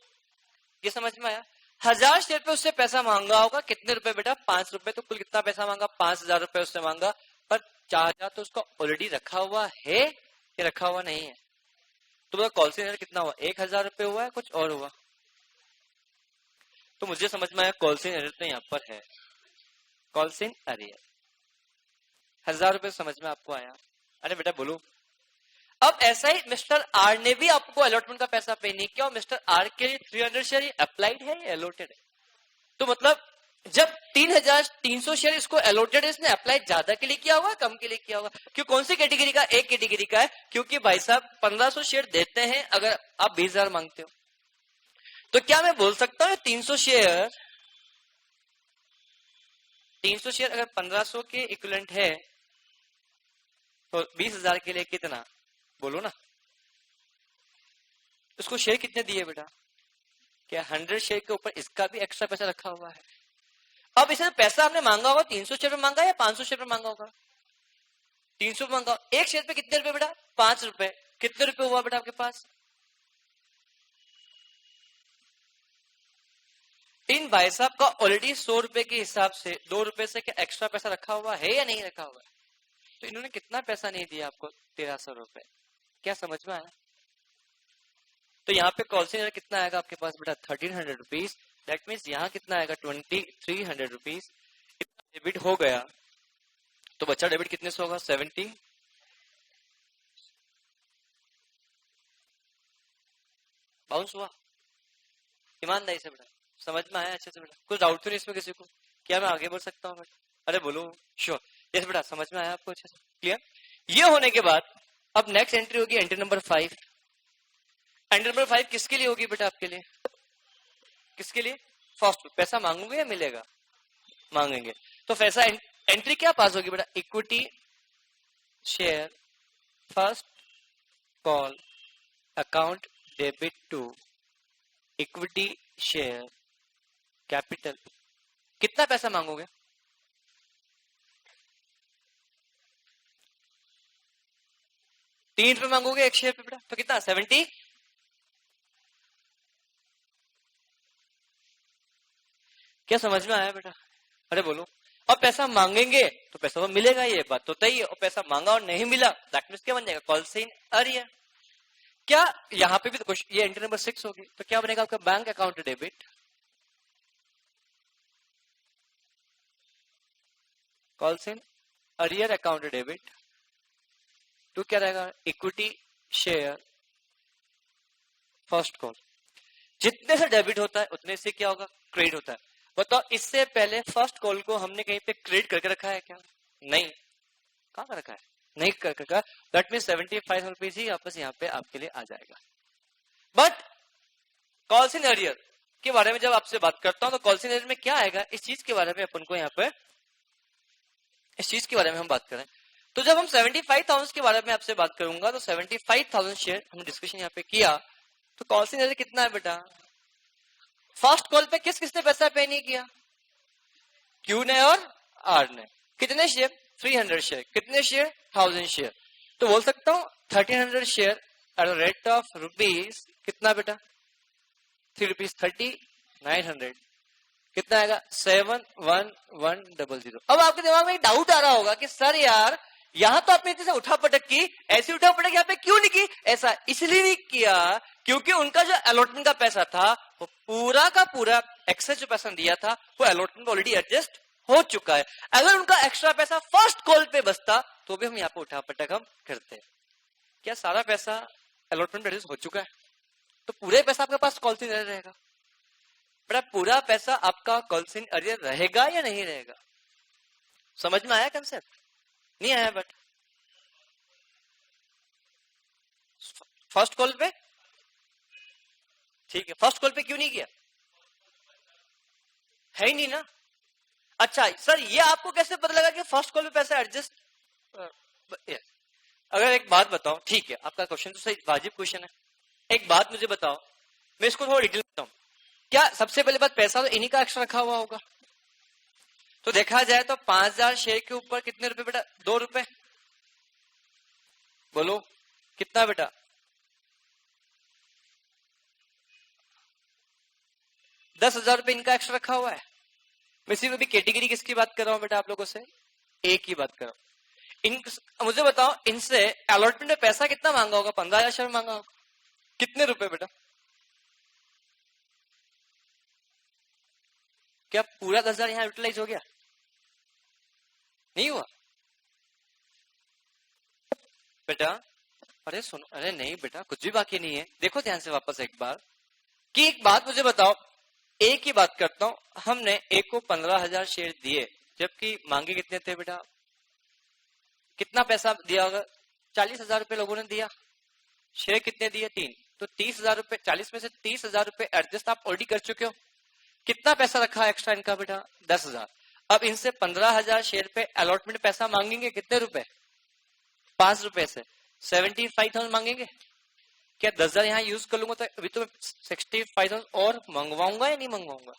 ये समझ में आया? 1,000 शेयर पे उससे पैसा मांगा होगा, कितने रुपए बेटा? 5 रुपए। तो कुल कितना पैसा मांगा? 5,000 रुपए उससे मांगा, पर 4,000 तो उसका ऑलरेडी रखा हुआ है या रखा हुआ नहीं है? तो कॉल सिग्नेचर कितना हुआ? 1,000 रुपए हुआ है, कुछ और हुआ? तो मुझे समझ में आया कॉल सिग्नेचर तो यहाँ पर है, कॉल सिन अरियर। 1,000 रुपए समझ में आपको आया? अरे बेटा बोलो। अब ऐसा ही मिस्टर आर ने भी आपको अलॉटमेंट का पैसा पे नहीं किया और मिस्टर आर के लिए 300 शेयर अप्लाइड है या अलॉटेड है? तो मतलब जब 3,300 शेयर इसको अलॉटेड है, इसने अप्लाई ज्यादा के लिए किया होगा कम के लिए किया होगा? क्यों, कौन सी कैटेगरी का? एक कैटेगरी का है, क्योंकि भाई साहब 1,500 शेयर देते हैं अगर आप 20,000 मांगते हो। तो क्या मैं बोल सकता हूँ 300 शेयर अगर 1,500 के इक्विवेलेंट है तो 20,000 के लिए कितना? बोलो ना। उसको शेयर कितने दिए बेटा? क्या 100 शेयर के ऊपर इसका भी एक्स्ट्रा पैसा रखा हुआ है? अब इसे पैसा आपने मांगा होगा 300 शेयर में मांगा या 500 शेयर में मांगा होगा? 300 मांगा। एक शेयर पे कितने रुपए बेटा? 5 रुपए। कितने रुपए हुआ बेटा आपके पास? इन भाई साहब का ऑलरेडी 100 रुपए के हिसाब से 2 रुपए से क्या एक्स्ट्रा पैसा रखा हुआ है या नहीं रखा हुआ है? तो इन्होंने कितना पैसा नहीं दिया आपको? 1300 रुपए। क्या समझ में आया? तो यहाँ पे कॉल कितना आएगा आपके पास बेटा? 1300 रुपीज। दैट मीन्स यहाँ कितना आएगा? 2300 रुपीज। इतना डेबिट हो गया तो बच्चा डेबिट कितने से होगा? 70। बाउंस हुआ? ईमानदारी से बेटा समझ में आया अच्छे से बेटा? कुछ डाउट तो नहीं इसमें किसी को? क्या मैं आगे बढ़ सकता हूँ बेटा? अरे बोलो श्योर। यस बेटा समझ में आया आपको अच्छे से? क्लियर? ये होने के बाद अब नेक्स्ट एंट्री होगी एंट्री नंबर 5। एंट्री नंबर 5 किसके लिए होगी बेटा? आपके लिए। किसके लिए? फर्स्ट। पैसा मांगोगे या मिलेगा? मांगेंगे। तो पैसा एंट्री क्या पास होगी बेटा? Equity share first call account debit to equity share capital. कितना पैसा मांगोगे? 3 रुपए मांगोगे एक शेयर पे बेटा, तो कितना? 70। क्या समझ में आया बेटा? अरे बोलो। और पैसा मांगेंगे तो पैसा तो मिलेगा, ये बात तो तय है। और पैसा मांगा और नहीं मिला दैट मींस क्या बन जाएगा? Calls in arrear. क्या यहाँ पे भी तो ये एंट्री नंबर 6 होगी, तो क्या बनेगा आपका? Bank account debit calls in arrear account debit to क्या रहेगा? Equity share first call. जितने से डेबिट होता है उतने से क्या होगा? क्रेडिट होता है। बताओ इससे पहले फर्स्ट कॉल को हमने कहीं पे क्रेडिट करके रखा है क्या? नहीं। कहां कर रखा है? नहीं कर रखा। दैट मीन 75 रुपीज ही वापस यहाँ पे आपके लिए आ जाएगा। बट कॉल साइन अर्लियर के बारे में जब आपसे बात करता हूं तो कॉल साइन अर्लियर में क्या आएगा? इस चीज के बारे में अपन को यहाँ पे इस चीज के बारे में हम बात करें तो जब हम 75,000 के बारे में आपसे बात करूंगा तो 75,000 शेयर हमने डिस्कशन यहाँ पे किया। तो कॉल साइन अर्लियर कितना है बेटा? फर्स्ट कॉल पे किसने पैसा पे नहीं किया? क्यू ने और आर ने। कितने शेयर? 300 शेयर। कितने शेयर? 1000 शेयर। तो बोल सकता हूं 1300 share at the rate of rupees कितना बेटा? 3 रुपीज 30 900 कितना आएगा? 71100। अब आपके दिमाग में एक डाउट आ रहा होगा कि सर यार यहां तो आपने इतने से उठा पटक की, ऐसी उठा पटक यहाँ पे क्यों नहीं की? ऐसा इसलिए नहीं किया क्योंकि उनका जो अलॉटमेंट का पैसा था वो पूरा का पूरा एक्सेस जो पैसा दिया था वो अलॉटमेंट ऑलरेडी एडजस्ट हो चुका है। अगर उनका एक्स्ट्रा पैसा फर्स्ट कॉल पे बचता तो भी हम यहाँ पे उठा पटक हम करते। क्या सारा पैसा अलॉटमेंट एडजस्ट हो चुका है? तो पूरे पैसा आपके पास कॉल साइन अर्लियर रहेगा बेटा। पूरा पैसा आपका कॉल साइन अर्लियर रहेगा या नहीं रहेगा? समझ में आया कंसेप्ट? नहीं आया? बट फर्स्ट कॉल पे ठीक है। फर्स्ट कॉल पे क्यों नहीं किया? है ही नहीं ना। अच्छा सर ये आपको कैसे पता लगा कि फर्स्ट कॉल पे पैसा एडजस्ट? अगर एक बात बताओ, ठीक है आपका क्वेश्चन तो सही वाजिब क्वेश्चन है। एक बात मुझे बताओ, मैं इसको थोड़ा डिटेल बताऊं। क्या सबसे पहले बात पैसा तो इन्हीं का एक्स्ट्रा रखा हुआ होगा? तो देखा जाए तो 5000 शेयर के ऊपर कितने रुपए बेटा? 2 रुपए। बोलो कितना बेटा? 10,000 रुपए इनका एक्स्ट्रा रखा हुआ है। मैं सिर्फ अभी कैटेगरी किसकी बात कर रहा हूं बेटा? आप लोगों से एक ही बात कर रहा हूं। मुझे बताओ इनसे अलॉटमेंट में पैसा कितना मांगा होगा? 15,000 शेयर मांगा होगा। कितने रुपए बेटा? क्या पूरा 10,000 यहां यूटिलाइज हो गया? नहीं हुआ बेटा? अरे सुनो, अरे नहीं बेटा कुछ भी बाकी नहीं है। देखो ध्यान से वापस एक बार कि एक बात मुझे बताओ, एक ही बात करता हूं। हमने एक को 15,000 शेयर दिए जबकि मांगे कितने थे बेटा? कितना पैसा दिया होगा? 40,000 रुपए लोगों ने दिया। शेयर कितने दिए? 3। तो 30,000 रुपए, 40 में से 30,000 रुपए एडजस्ट आप ऑलरेडी कर चुके हो। कितना पैसा रखा है एक्स्ट्रा इनका बेटा? 10,000। अब इनसे 15,000 शेयर पे अलॉटमेंट पैसा मांगेंगे कितने रुपए? 5 रुपए से 75,000 मांगेंगे। क्या 10,000 यहाँ यूज कर लूंगा तो अभी तो 65,000 और मंगवाऊंगा या नहीं मंगवाऊंगा?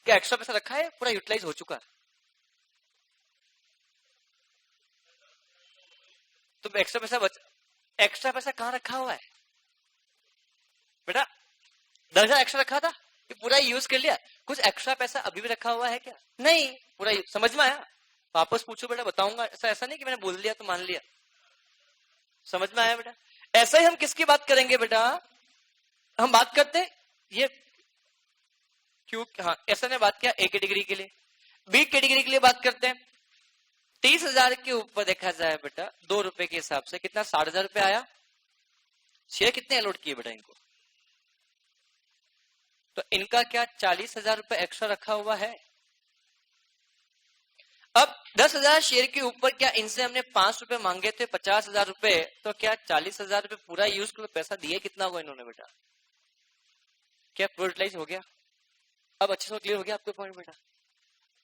क्या एक्स्ट्रा पैसा रखा है? पूरा यूटिलाइज हो चुका है। तो एक्स्ट्रा पैसा कहाँ रखा हुआ है बेटा? 10,000 एक्स्ट्रा रखा था, ये पूरा यूज कर लिया। कुछ एक्स्ट्रा पैसा अभी भी रखा हुआ है क्या? नहीं, पूरा समझ में आया? वापस पूछो बेटा, बताऊंगा। ऐसा ऐसा नहीं कि मैंने बोल दिया तो मान लिया। समझ में आया बेटा? ऐसा ही हम किसकी बात करेंगे बेटा? हम बात करते हैं ये क्यों, हाँ ऐसा ने बात किया ए कैटेगरी के लिए, बी कैटेगरी के लिए बात करते हैं। 30,000 के ऊपर देखा जाए बेटा 2 रुपए के हिसाब से कितना, 60,000 रुपए आया। शेयर कितने अलॉट किए बेटा इनको? तो इनका क्या 40,000 रुपए एक्स्ट्रा रखा हुआ है। अब 10,000 शेयर के ऊपर क्या इनसे हमने 5 रुपए मांगे थे, 50,000 रुपए, तो क्या 40,000 रुपए पूरा यूज कर पैसा दिए कितना हुआ इन्होंने बेटा? क्या प्रोटेलाइज हो गया? अब अच्छे से क्लियर हो गया आपके पॉइंट बेटा?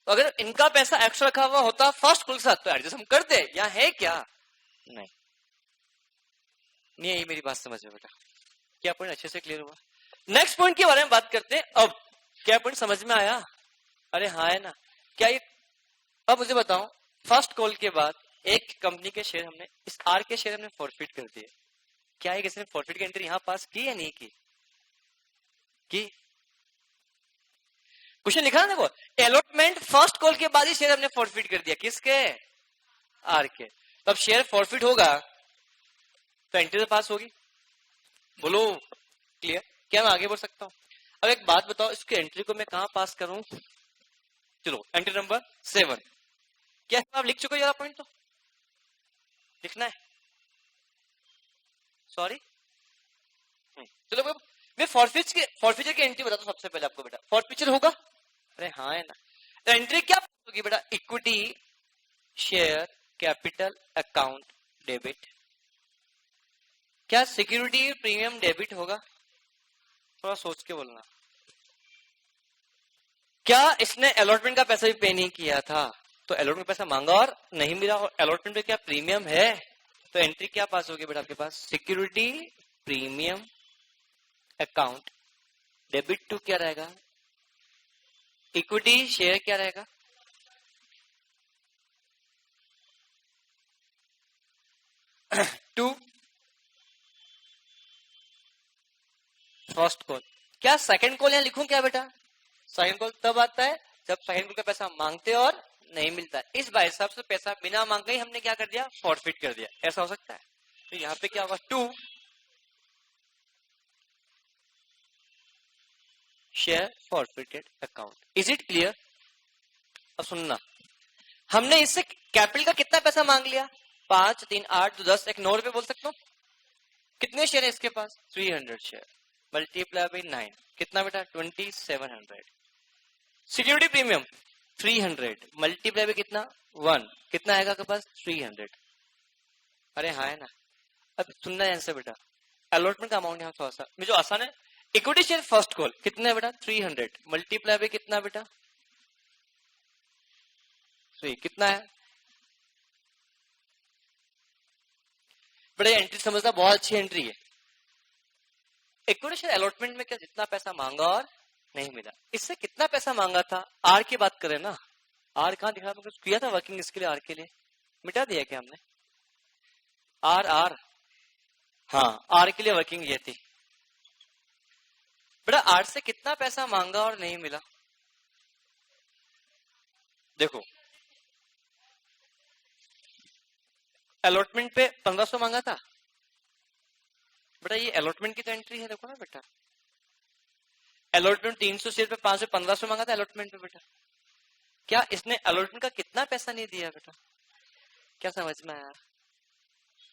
तो अगर इनका पैसा एक्स्ट्रा रखा हुआ होता फर्स्ट कॉल के साथ तो एडजस्ट हम करते, या है क्या? नहीं नहीं, ये मेरी बात समझ में बेटा? क्या पॉइंट अच्छे से क्लियर हुआ? नेक्स्ट पॉइंट के बारे में बात करते हैं। अब क्या पॉइंट समझ में आया? अरे हाँ है ना? क्या ये, अब मुझे बताओ, फर्स्ट कॉल के बाद एक कंपनी के शेयर हमने, इस आर के शेयर हमने फॉरफिट कर दिए, क्या ये किसी ने फॉरफिट की एंट्री यहां पास की या नहीं की? क्वेश्चन लिखा ना देखो, अलॉटमेंट फर्स्ट कॉल के बाद ही शेयर हमने फॉरफिट कर दिया, किसके? आर के। तो अब शेयर फॉरफिट होगा तो एंट्री तो पास होगी, बोलो क्लियर? क्या मैं आगे बढ़ सकता हूं? अब एक बात बताओ, इसकी एंट्री को मैं कहां पास करूं? चलो एंट्री नंबर 7, क्या आप लिख चुके हो? पॉइंट तो लिखना है, सॉरी। चलो मैं फॉरफिचर की एंट्री बताता हूं सबसे पहले आपको बेटा। फॉरफिचर होगा, अरे हाँ है ना? तो एंट्री क्या होगी बेटा? Equity share capital account debit. क्या सिक्योरिटी प्रीमियम डेबिट होगा? थोड़ा सोच के बोलना। क्या इसने अलॉटमेंट का पैसा भी पे नहीं किया था, तो अलॉटमेंट पैसा मांगा और नहीं मिला, और अलॉटमेंट पे क्या प्रीमियम है, तो एंट्री क्या पास होगी बेटा आपके पास? Security premium account debit to क्या रहेगा? इक्विटी शेयर क्या रहेगा? To first call. क्या सेकंड कॉल यहां लिखूं क्या बेटा? सेकंड कॉल तब आता है जब सेकंड कॉल का पैसा मांगते और नहीं मिलता। इस भाई साहब से पैसा बिना मांगे ही हमने क्या कर दिया? फॉरफिट कर दिया। ऐसा हो सकता है? तो यहाँ पे क्या होगा? 2 share forfeited account. Is it clear? अब सुनना, हमने इससे कैपिटल का कितना पैसा मांग लिया? 5, 3, 8, 2, 10, एक 9 रुपए बोल सकता हूँ। कितने शेयर है इसके पास? 300 शेयर मल्टीप्लाई बाई 9, कितना बेटा? 2700। सिक्योरिटी प्रीमियम 300 मल्टीप्लाई बाई कितना? 1, कितना आएगा आपके पास? 300। अरे हाँ है ना? अब सुनना है आंसर बेटा, अलॉटमेंट का अमाउंट यहाँ थोड़ा सा में जो आसान है। इक्विटी शेयर फर्स्ट कॉल कितना है बेटा? 300 मल्टीप्लाई बाई कितना बेटा? 3, कितना है बेटा? एंट्री समझना, बहुत अच्छी एंट्री है। इक्विटी शेयर अलॉटमेंट में क्या जितना पैसा मांगा और नहीं मिला, इससे कितना पैसा मांगा था? आर की बात करें ना, आर कहाँ दिखा? कुछ किया था वर्किंग इसके लिए? आर के लिए मिटा दिया क्या हमने? आर हाँ, आर के लिए वर्किंग ये थी बेटा। आर से कितना पैसा मांगा और नहीं मिला? देखो अलॉटमेंट पे 1500 मांगा था बेटा, ये अलॉटमेंट की तो एंट्री है, देखो ना बेटा। अलॉटमेंट 300 शेयर पे 500, 1500 मांगा था अलॉटमेंट पे बेटा। क्या इसने अलॉटमेंट का कितना पैसा नहीं दिया बेटा? क्या समझ में आया?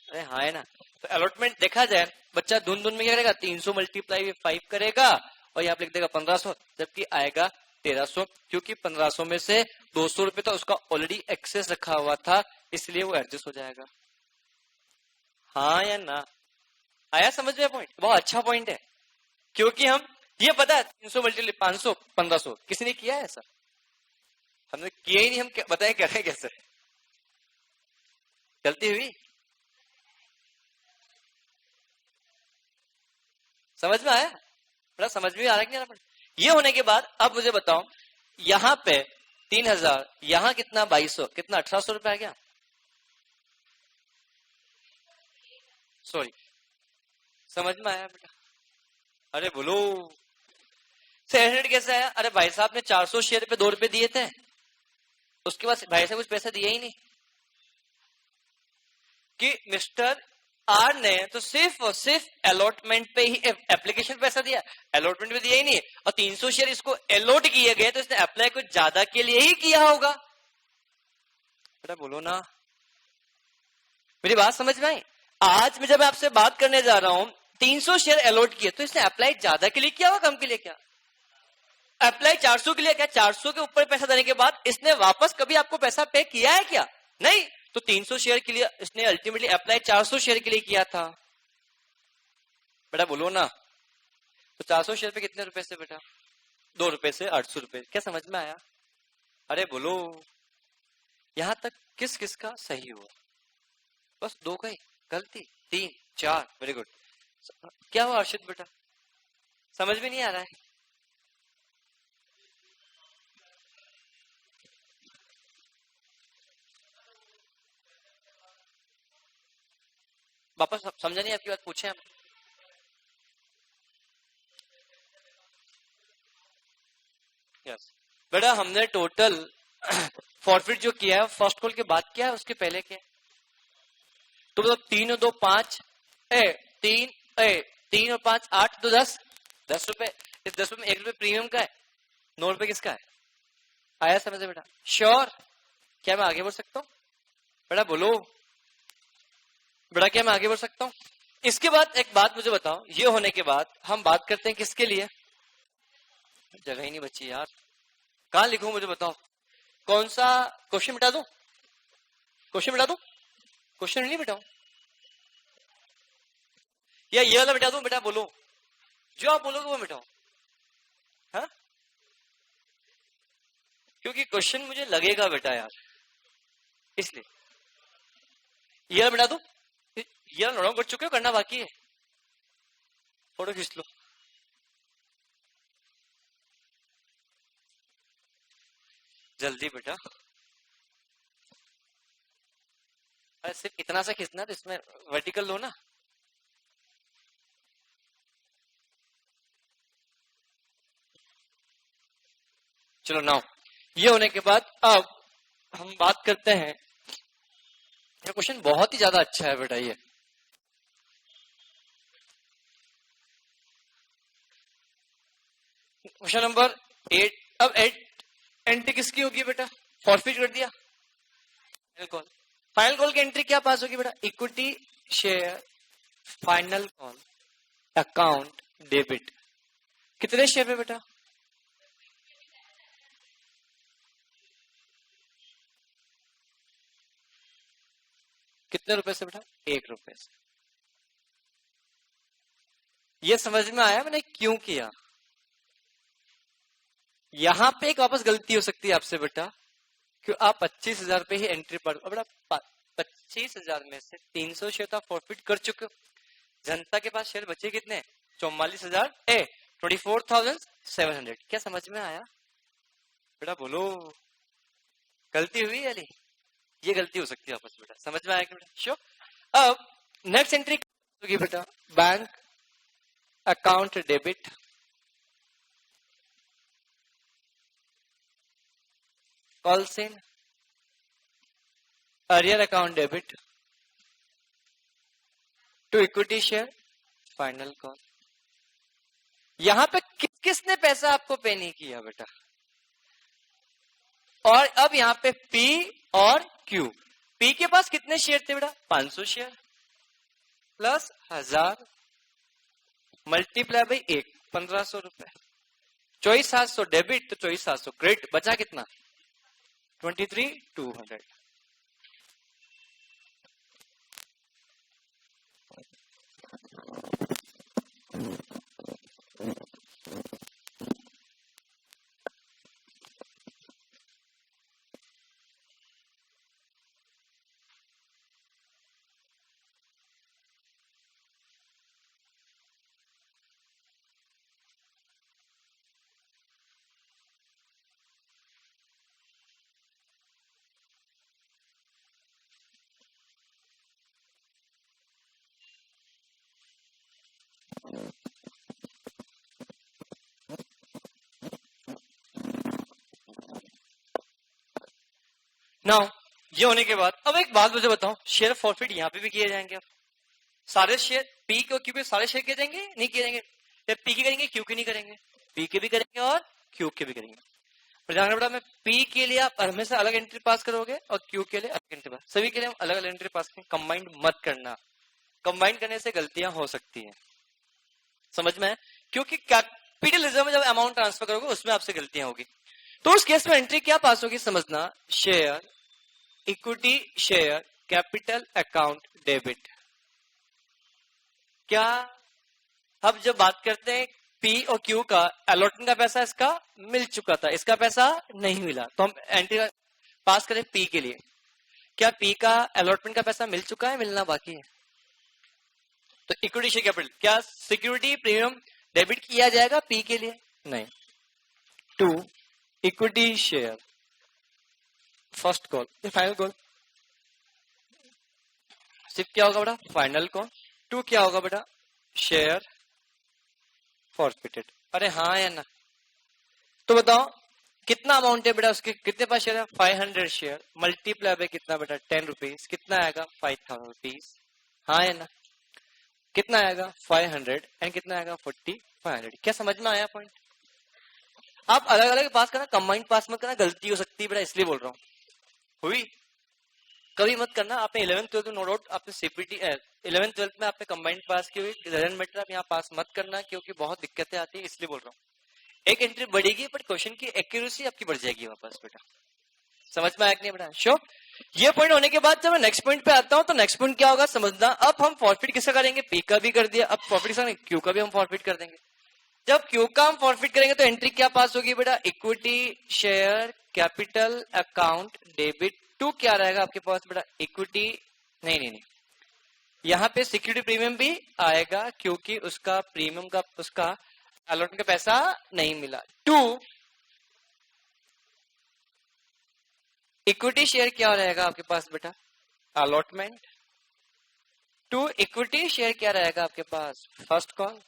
अरे हाँ है ना? तो अलॉटमेंट देखा जाए, बच्चा धुन धुन में क्या करेगा? 300 मल्टीप्लाई 5 करेगा और यहाँ पे लिख देगा 1500, जबकि आएगा 1300, क्योंकि 1500 में से 200 रुपए तो उसका ऑलरेडी एक्सेस रखा हुआ था, इसलिए वो एडजस्ट हो जाएगा। हाँ या ना? आया समझ में पॉइंट? बहुत अच्छा पॉइंट है, क्योंकि हम ये पता है 300 मल्टीप्लाई 500 1500 किसी ने किया है ऐसा? हमने किया ही नहीं, हम बताएं क्या है कैसे? गलती हुई? समझ में आया? बड़ा समझ में आ रहा है कि नहीं? ये होने के बाद अब मुझे बताओ, यहां पे 3000, यहां कितना? 2200, कितना? 1800 रुपए आ गया। सॉरी, समझ में आया बेटा? अरे बोलो 700 कैसे आया? अरे भाई साहब ने 400 शेयर पे 2 रुपए दिए थे, उसके बाद भाई से कुछ पैसा दिया ही नहीं कि मिस्टर आर ने तो सिर्फ और सिर्फ अलॉटमेंट पे ही एप्लीकेशन पैसा दिया, अलॉटमेंट पे दिया ही नहीं, और 300 शेयर इसको अलॉट किए गए तो इसने अप्लाई कुछ ज्यादा के लिए ही किया होगा। बेटा बोलो ना, मेरी बात समझ में आई? आज मैं जब आपसे बात करने जा रहा हूं 300 शेयर अलॉट किए तो इसने अप्लाई ज्यादा के लिए किया होगा कम के लिए? क्या अप्लाई 400 के लिए? क्या 400 के ऊपर पैसा देने के बाद इसने वापस कभी आपको पैसा पे किया है क्या? नहीं। तो 300 शेयर के लिए इसने अल्टीमेटली अप्लाई 400 शेयर के लिए किया था। बेटा बोलो ना, तो 400 शेयर पे कितने रुपए से बेटा? 2 रुपए से 800 रुपए। क्या समझ में आया? अरे बोलो, यहां तक किस किस का सही हुआ? बस 2 का ही गलती, 3 4। Very good. क्या हुआ अर्षित बेटा, समझ में नहीं आ रहा है? वापस समझा नहीं आपकी बात, पूछे हम। यस बेटा, हमने टोटल फॉरफिट जो किया है फर्स्ट कॉल के बाद किया है उसके पहले क्या है? तो मतलब 3 और 2 5 3 और 5 8 तो 10 रुपए। इस 10 रुपए में 1 रुपए प्रीमियम का है, 9 रुपए किसका है? आया समझे बेटा? श्योर? क्या मैं आगे बढ़ सकता हूँ? बेटा बोलो बेटा, क्या मैं आगे बढ़ सकता हूँ? इसके बाद एक बात मुझे बताओ, ये होने के बाद हम बात करते हैं किसके लिए? जगह ही नहीं बची यार, कहाँ लिखूं मुझे बताओ? कौन सा क्वेश्चन मिटा दूं? क्वेश्चन मिटा दूं? क्वेश्चन नहीं मिटाऊं या ये वाला मिटा दूं? बेटा बोलो, जो आप बोलोगे वो मिटाओ। हाँ, क्योंकि क्वेश्चन मुझे लगेगा बेटा यार, इसलिए ये वाला मिटा दूं? ये वाला नोट कर चुके हो, करना बाकी है। फोटो खींच लो। जल्दी बेटा, अरे सिर्फ इतना सा खींचना, तो इसमें वर्टिकल लो ना। चलो नाउ, ये होने के बाद अब हम बात करते हैं, ये क्वेश्चन बहुत ही ज्यादा अच्छा है बेटा। ये क्वेश्चन नंबर 8। अब 8 एंट्री किसकी होगी बेटा? फॉरफिट कर दिया, फाइनल कॉल। फाइनल कॉल की एंट्री क्या पास होगी बेटा? Equity share final call account debit. कितने शेयर पे बेटा? कितने रुपए से बेटा? 1 रुपए से। ये समझ में आया मैंने क्यों किया? यहां पे एक वापस गलती हो सकती है आपसे बेटा, कि आप 25,000 पे ही एंट्री पढ़ बेटा। 25,000 में से 300 शेयर तो फॉरफिट कर चुके हो। जनता के पास शेयर बचे कितने? 44,000 24,700। क्या समझ में आया बेटा? बोलो, गलती हुई या नहीं? ये गलती हो सकती है वापस बेटा, समझ में आया कि बेटा? श्योर। अब नेक्स्ट एंट्री होगी बेटा, bank account debit. Calls in arrear account debit to equity share final call. यहां पे किस किसने पैसा आपको पे नहीं किया बेटा? और अब यहां पे पी और क्यू। पी के पास कितने शेयर थे बेटा? 500 शेयर प्लस 1000 मल्टीप्लाई बाई 1, 1500 रुपए। 24,700 डेबिट तो 24,700 क्रेडिट, बचा कितना? 23,200। नाउ ये होने के बाद अब एक बात मुझे बताओ, शेयर फॉरफिट यहाँ पे भी किए जाएंगे। अब सारे शेयर पी के और क्यू के सारे शेयर किए जाएंगे, नहीं किए जाएंगे? पी के करेंगे, क्यू के नहीं करेंगे? पी के भी करेंगे और क्यू के भी करेंगे। पर ध्यान रखना, मैं पी के लिए आप हमेशा अलग एंट्री पास करोगे और क्यू के लिए अलग एंट्री पास, सभी के लिए हम अलग अलग एंट्री पास करेंगे। कंबाइंड मत करना, कंबाइन करने से गलतियां हो सकती हैं, समझ में है? क्योंकि कैपिटलिज्म में जब अमाउंट ट्रांसफर करोगे उसमें आपसे गलतियां होगी। तो उस केस में एंट्री क्या पास होगी समझना, share, equity share, capital account debit. क्या अब जब बात करते हैं पी और क्यू का, अलॉटमेंट का पैसा इसका मिल चुका था, इसका पैसा नहीं मिला, तो हम एंट्री पास करें पी के लिए। क्या पी का अलॉटमेंट का पैसा मिल चुका है, मिलना बाकी है? तो इक्विटी शेयर कैपिटल, क्या सिक्योरिटी प्रीमियम डेबिट किया जाएगा पी के लिए? नहीं। To equity share, first call, final call. सिर्फ क्या होगा बेटा, फाइनल कॉल। टू क्या होगा बेटा, शेयर फॉरफिटेड। अरे हाँ या ना? तो बताओ कितना अमाउंट है बेटा उसके, कितने पास शेयर है? 500 शेयर मल्टीप्लाई बाय कितना बेटा, 10 रुपीज, कितना आएगा? 5000 रुपीज। हाँ या ना? कितना आएगा? 500 एंड कितना आएगा? 4500। क्या समझ में आया पॉइंट? आप अलग अलग पास करना, कंबाइंड पास मत करना, गलती हो सकती है बेटा, इसलिए बोल रहा हूँ। हुई? कभी मत करना। आपने 11th-12th नो डाउट आपने सीपीटी 11th-12th में आपने कंबाइंड पास की हुई, डजंट मैटर, आप यहाँ पास मत करना क्योंकि बहुत दिक्कतें आती है, इसलिए बोल रहा हूँ। एक एंट्री बढ़ेगी बट क्वेश्चन की एक्यूरेसी आपकी बढ़ जाएगी वापस बेटा। समझ में आया कि नहीं बेटा? श्योर। ये पॉइंट होने के बाद जब मैं नेक्स्ट पॉइंट पे आता हूँ तो नेक्स्ट पॉइंट क्या होगा समझना। अब हम फॉरफिट किसका करेंगे? पी का भी कर दिया, अब फॉरफिट किसका? क्यू का भी हम फॉरफिट कर देंगे। जब क्यू का हम फॉरफिट करेंगे तो एंट्री क्या पास होगी बेटा? Equity share capital account debit. To क्या रहेगा आपके पास बेटा? इक्विटी, नहीं, यहाँ पे सिक्योरिटी प्रीमियम भी आएगा क्योंकि उसका प्रीमियम का, उसका अलॉटमेंट का पैसा नहीं मिला। टू इक्विटी शेयर क्या रहेगा आपके पास बेटा? अलॉटमेंट। टू इक्विटी शेयर क्या रहेगा आपके पास? First call.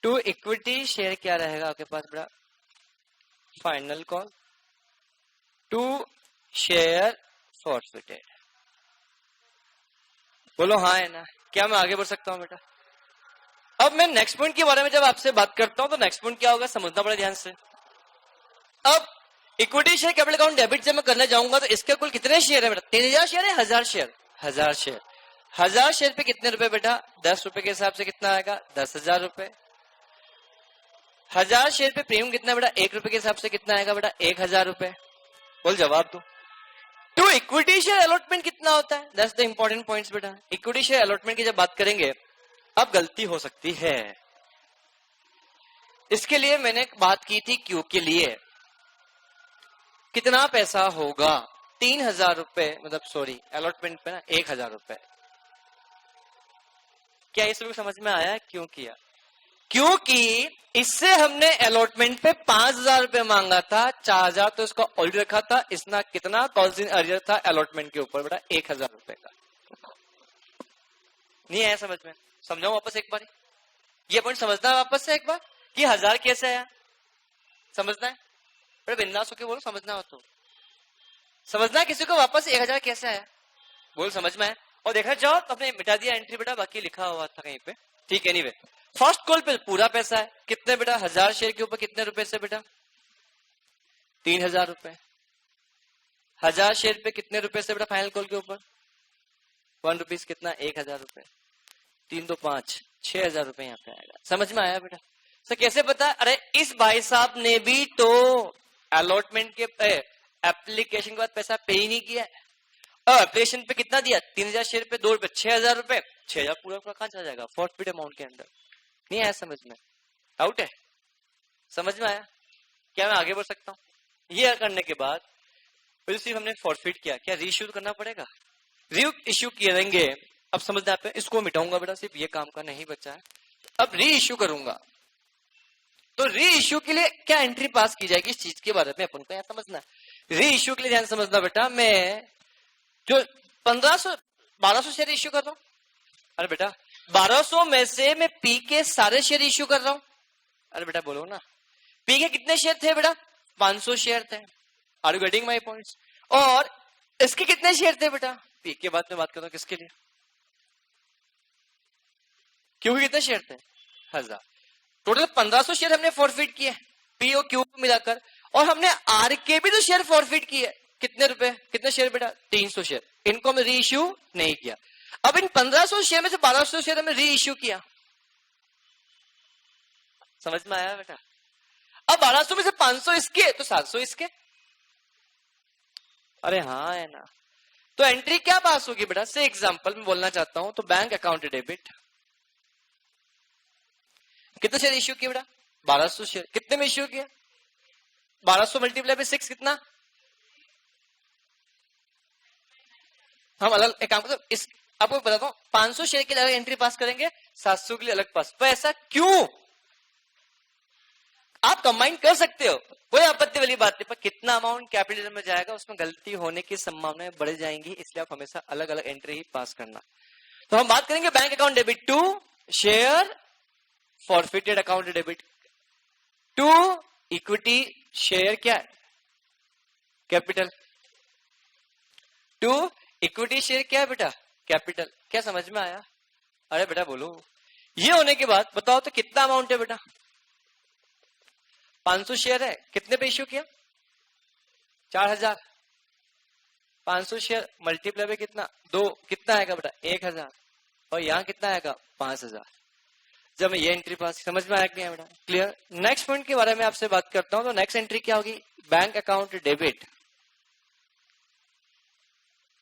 To equity share क्या रहेगा आपके पास बेटा? Final call. To share forfeited. बोलो हाँ है ना? क्या मैं आगे बढ़ सकता हूं बेटा? अब मैं नेक्स्ट पॉइंट के बारे में जब आपसे बात करता हूं तो नेक्स्ट पॉइंट क्या होगा समझना पड़ेगा ध्यान से। अब equity share capital account debit जब मैं करने जाऊंगा तो इसके कुल कितने शेयर है बेटा? 3000 शेयर है? 1000 शेयर? 1000 शेयर। 1000 शेयर पे कितने रुपए बेटा? 10 रुपए के हिसाब से कितना आएगा? 10,000 रुपए। 1000 शेयर पे प्रीमियम कितना बेटा? 1 रुपए के हिसाब से कितना आएगा बेटा? 1000 रुपए। बोल जवाब दो। तो इक्विटी शेयर अलॉटमेंट कितना होता है? दैट्स द इंपॉर्टेंट पॉइंट्स बेटा। इक्विटी शेयर अलॉटमेंट की जब बात करेंगे अब गलती हो सकती है, इसके लिए मैंने बात की थी क्यू के लिए। कितना पैसा होगा? 3000 रुपए, मतलब सॉरी अलॉटमेंट पे ना 1000 रुपए। क्या ये सब समझ में आया? क्यों किया? क्योंकि इससे हमने अलॉटमेंट पे 5000 रुपए मांगा था, 4000 तो इसका ऑलरेडी रखा था, इसना कितना कॉल्स इन अर्लियर था अलॉटमेंट के ऊपर बेटा? 1000 रुपए का। नहीं आया समझ में? समझाऊं वापस एक बार? ये पॉइंट समझना है वापस से एक बार कि 1000 कैसे आया, समझना है बड़े बिंदास होके बोलो, समझना हो तो समझना है। किसी को वापस 1000 कैसे आया बोल, समझ में आया? और देखा जाओ तो अपने मिटा दिया एंट्री बेटा, बाकी लिखा हुआ था कहीं पे, ठीक है। एनीवे फर्स्ट कॉल पे पूरा पैसा है कितने बेटा? 1000 शेयर के ऊपर कितने रुपए से बेटा? 3000 रुपए। 1000 शेयर पे कितने रुपए से बेटा? फाइनल कॉल के ऊपर 1 रुपीज, कितना? 1000 रुपए। 3 2 5 6000 रुपए यहाँ पे आएगा। समझ में आया बेटा? सर कैसे पता? अरे इस भाई साहब ने भी तो अलॉटमेंट के एप्लीकेशन के बाद पैसा पे ही नहीं किया। एप्लीकेशन पे कितना दिया? 3000 शेयर पे 2 रुपए, 6000 रुपए। 6000 पूरा कहां चला जाएगा? फॉरफिट अमाउंट के अंदर। नहीं आया समझ में? डाउट है? समझ में आया? क्या मैं आगे बढ़ सकता हूँ? ये करने के बाद फिर सिर्फ हमने फॉरफिट किया, क्या री इश्यू करना पड़ेगा? री इश्यू करेंगे। अब समझना आप, इसको मिटाऊंगा बेटा, सिर्फ ये काम का नहीं बचा है। अब री इश्यू करूंगा तो री इश्यू के लिए क्या एंट्री पास की जाएगी, इस चीज के बारे में अपन को यहाँ समझना है। री इश्यू के लिए ध्यान समझना बेटा, मैं जो 1200 शेयर इश्यू कर रहा हूं, अरे बेटा 1200 में से मैं पी के सारे शेयर इश्यू कर रहा हूं। अरे बेटा बोलो ना, पी के कितने शेयर थे बेटा? 500 शेयर थे। Are you getting my points? और इसके कितने शेयर थे बेटा? पी के बाद में बात करता हूं किसके लिए, क्यों कितने शेयर थे? 1000। टोटल 1500 शेयर हमने फॉरफिट किए पी और क्यू को मिलाकर, और हमने आर के भी तो शेयर फॉरफिट किए। कितने रुपए, कितने शेयर बेटा? 300 शेयर। इनको हमने री इश्यू नहीं किया। अब इन 1500 शेयर में से 1200 शेयर हमने री इश्यू किया। समझ में आया बेटा? अब 1200 में से 500 इसके तो 700 इसके। अरे हाँ है ना। तो एंट्री क्या पास होगी बेटा? से एग्जांपल में बोलना चाहता हूं तो बैंक अकाउंट डेबिट, कितने शेयर इश्यू किए बेटा? 1200 शेयर। कितने में इश्यू किया? 1200 मल्टीप्लाई बाय 6 कितना? हम अलग एक काम करते हैं, इस आपको बताता हूं, 500 शेयर के लिए अलग एंट्री पास करेंगे, 700 के लिए अलग पास। तो ऐसा क्यों? आप कंबाइन कर सकते हो, कोई आपत्ति वाली बात नहीं, पर कितना अमाउंट कैपिटल में जाएगा उसमें गलती होने की संभावनाएं बढ़ जाएंगी, इसलिए आप हमेशा अलग अलग एंट्री ही पास करना। तो हम बात करेंगे bank account debit to share forfeited account debit to equity share क्या है? कैपिटल। टू इक्विटी शेयर क्या है बेटा? कैपिटल। क्या समझ में आया? अरे बेटा बोलो। ये होने के बाद बताओ तो कितना अमाउंट है बेटा? 500 शेयर है, कितने पे इश्यू किया? 4000। 500 शेयर मल्टीप्लाई पे कितना? 2। कितना आएगा बेटा? 1000। और यहां कितना आएगा? 5000। जब मैं ये एंट्री पास, समझ में आया कि बेटा? क्लियर। नेक्स्ट पॉइंट के बारे में आपसे बात करता हूं। तो नेक्स्ट एंट्री क्या होगी? Bank account debit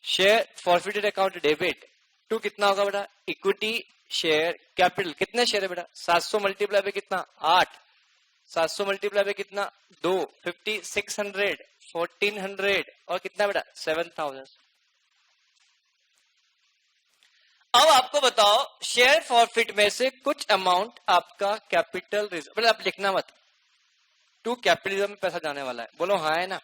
share forfeited account debit to कितना होगा बेटा? Equity share capital. कितने शेयर है बेटा? 700 मल्टीप्लाई पे कितना? 8। 700 मल्टीप्लाई पे कितना? 2। 50, 600, 1400 और कितना बेटा? 7000। अब आपको बताओ शेयर फॉरफिट में से कुछ अमाउंट आपका कैपिटल रिजर्व, मतलब आप लिखना मत, टू कैपिटल रिजर्व में पैसा जाने वाला है। बोलो हाँ है ना।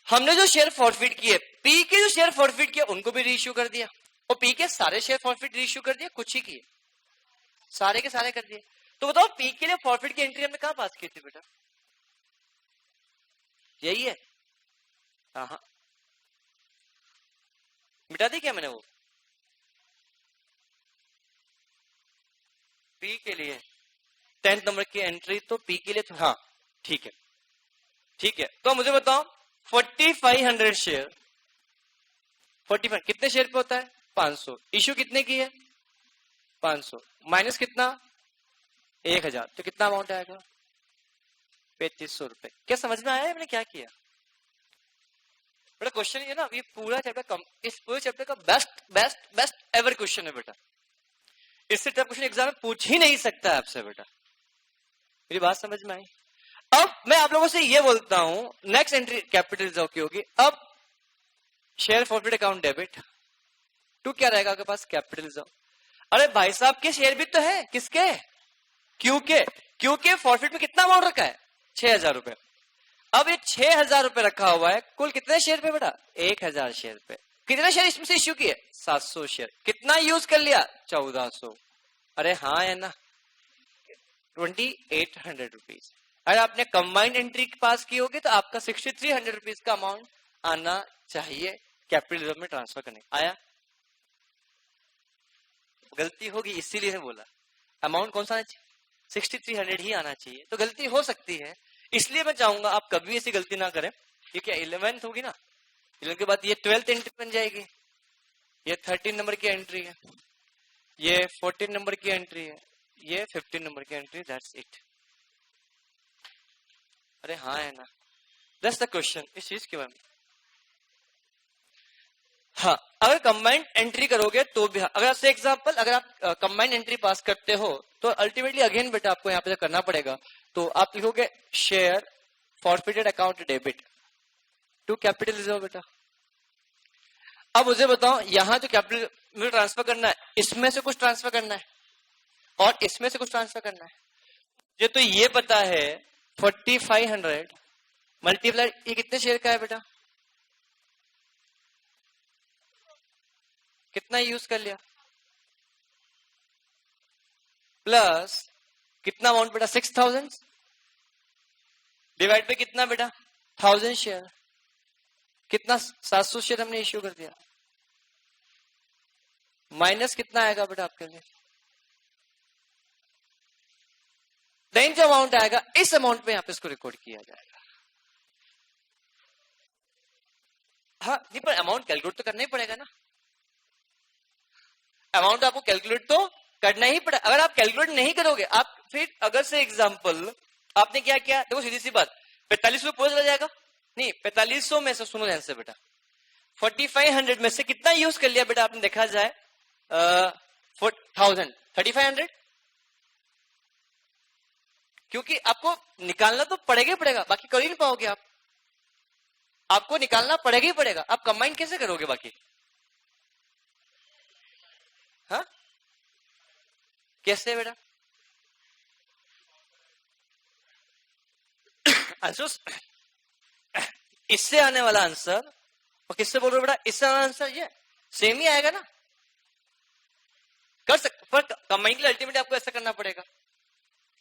हमने जो शेयर फॉरफिट किए, पी के जो शेयर फॉरफिट किया उनको भी रीइश्यू कर दिया, और पी के सारे शेयर फॉरफिट रीइश्यू कर दिया, कुछ ही किए, सारे के सारे कर दिए। तो बताओ पी के लिए फॉरफिट की एंट्री हमने कहां पास की थी बेटा? यही है। हाँ मिटा दी क्या मैंने? वो पी के लिए 10th नंबर की एंट्री तो पी के लिए तो हाँ ठीक है, ठीक है। तो मुझे बताओ 4500 शेयर, 45 कितने शेयर पे होता है? 500। इश्यू कितने की है? 500 माइनस कितना? 1000। तो कितना अमाउंट आएगा? 3500 रुपए। क्या समझ में आया मैंने क्या किया? बेटा क्वेश्चन ये ना, ये पूरा चैप्टर, इस पूरे चैप्टर का best best best ever question है बेटा। इससे टफ क्वेश्चन एग्जाम में पूछ ही नहीं सकता है आपसे बेटा। मेरी बात समझ में आई? अब मैं आप लोगों से ये बोलता हूं नेक्स्ट एंट्री कैपिटल रिजर्व की होगी। अब share forfeit account debit to क्या रहेगा आपके पास? Capital reserve. अरे भाई साहब के शेयर भी तो है, किसके? क्यू के। क्यू के फॉरफिट में कितना अमाउंट रखा है? 6000 रुपए। अब ये 6000 रुपए रखा हुआ है, कुल कितने शेयर पे बेटा? 1000 शेयर पे। कितने शेयर इसमें से इश्यू किए? 700 शेयर। कितना यूज कर लिया? 1400। अरे हाँ है ना, 2800 रुपीज। अगर आपने कंबाइंड एंट्री पास की होगी तो आपका 6300 रुपीज का अमाउंट आना चाहिए कैपिटल रिजर्व में ट्रांसफर करने। आया? गलती होगी इसीलिए बोला अमाउंट कौन सा आना चाहिए? 6300 ही आना चाहिए। तो गलती हो सकती है, इसलिए मैं चाहूंगा आप कभी ऐसी गलती ना करें। ये क्या 11th होगी ना, 11 के बाद ये 12th एंट्री बन जाएगी, ये 13 नंबर की एंट्री है, ये 14 नंबर की एंट्री है, ये 15 नंबर की एंट्री। That's it. अरे हाँ है ना, दैट्स द क्वेश्चन इस चीज के बारे में। हाँ अगर कंबाइंड एंट्री करोगे तो भी, अगर से एग्जांपल अगर आप कंबाइंड एंट्री पास करते हो तो अल्टीमेटली अगेन बेटा आपको यहाँ पे करना पड़ेगा। तो आप लिखोगे share forfeited account debit to capital reserve बेटा। अब मुझे बताओ यहाँ जो कैपिटल में ट्रांसफर करना है, इसमें से कुछ ट्रांसफर करना है और इसमें से कुछ ट्रांसफर करना है। ये तो ये पता है 4500 मल्टीप्लाई, ये कितने शेयर का है बेटा? कितना यूज कर लिया? प्लस कितना अमाउंट बेटा? 6000 डिवाइड पे कितना बेटा? 1000 शेयर। कितना 700 शेयर हमने इश्यू कर दिया, माइनस कितना आएगा बेटा आपके लिए? देन जो अमाउंट आएगा इस अमाउंट पे यहाँ पे इसको रिकॉर्ड किया जाएगा। हाँ नहीं, पर अमाउंट कैलकुलेट तो करना ही पड़ेगा ना, अमाउंट आपको कैलकुलेट तो करना ही पड़ेगा। अगर आप कैलकुलेट नहीं करोगे, आप फिर अगर से एग्जांपल आपने क्या किया, देखो सीधी सी बात, 4500 पूरा चला जाएगा नहीं, 4500 में से सुनो ध्यान से बेटा, 4500 में से कितना यूज कर लिया बेटा आपने, देखा जाए 1000 3500, क्योंकि आपको निकालना तो पड़ेगा ही पड़ेगा, बाकी कर ही नहीं पाओगे आप, आपको निकालना पड़ेगा ही पड़ेगा। आप कंबाइन कैसे करोगे बाकी? हाँ कैसे बेटा? आंसर इससे आने वाला आंसर और किससे बोल रहे हो बेटा, इससे आने वाला आंसर ये सेम ही आएगा ना, कर सकते, पर कंबाइन के लिए अल्टीमेटली आपको ऐसा करना पड़ेगा,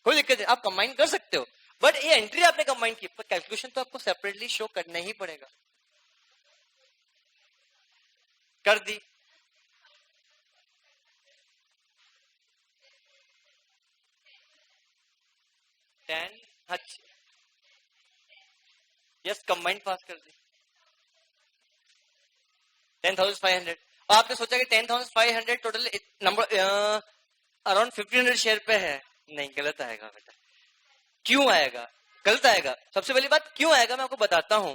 कोई दिक्कत नहीं, आप कंबाइन कर सकते हो, बट ये एंट्री आपने कंबाइन की, पर कैलकुलेशन तो आपको सेपरेटली शो करना ही पड़ेगा। कर दी, यस कंबाइंड पास कर दी 10,500, और आपने सोचा कि 10,500 टोटल नंबर अराउंड 1,500 शेयर पे है, नहीं गलत आएगा बेटा। क्यों आएगा? गलत आएगा। सबसे पहली बात क्यों आएगा मैं आपको बताता हूं।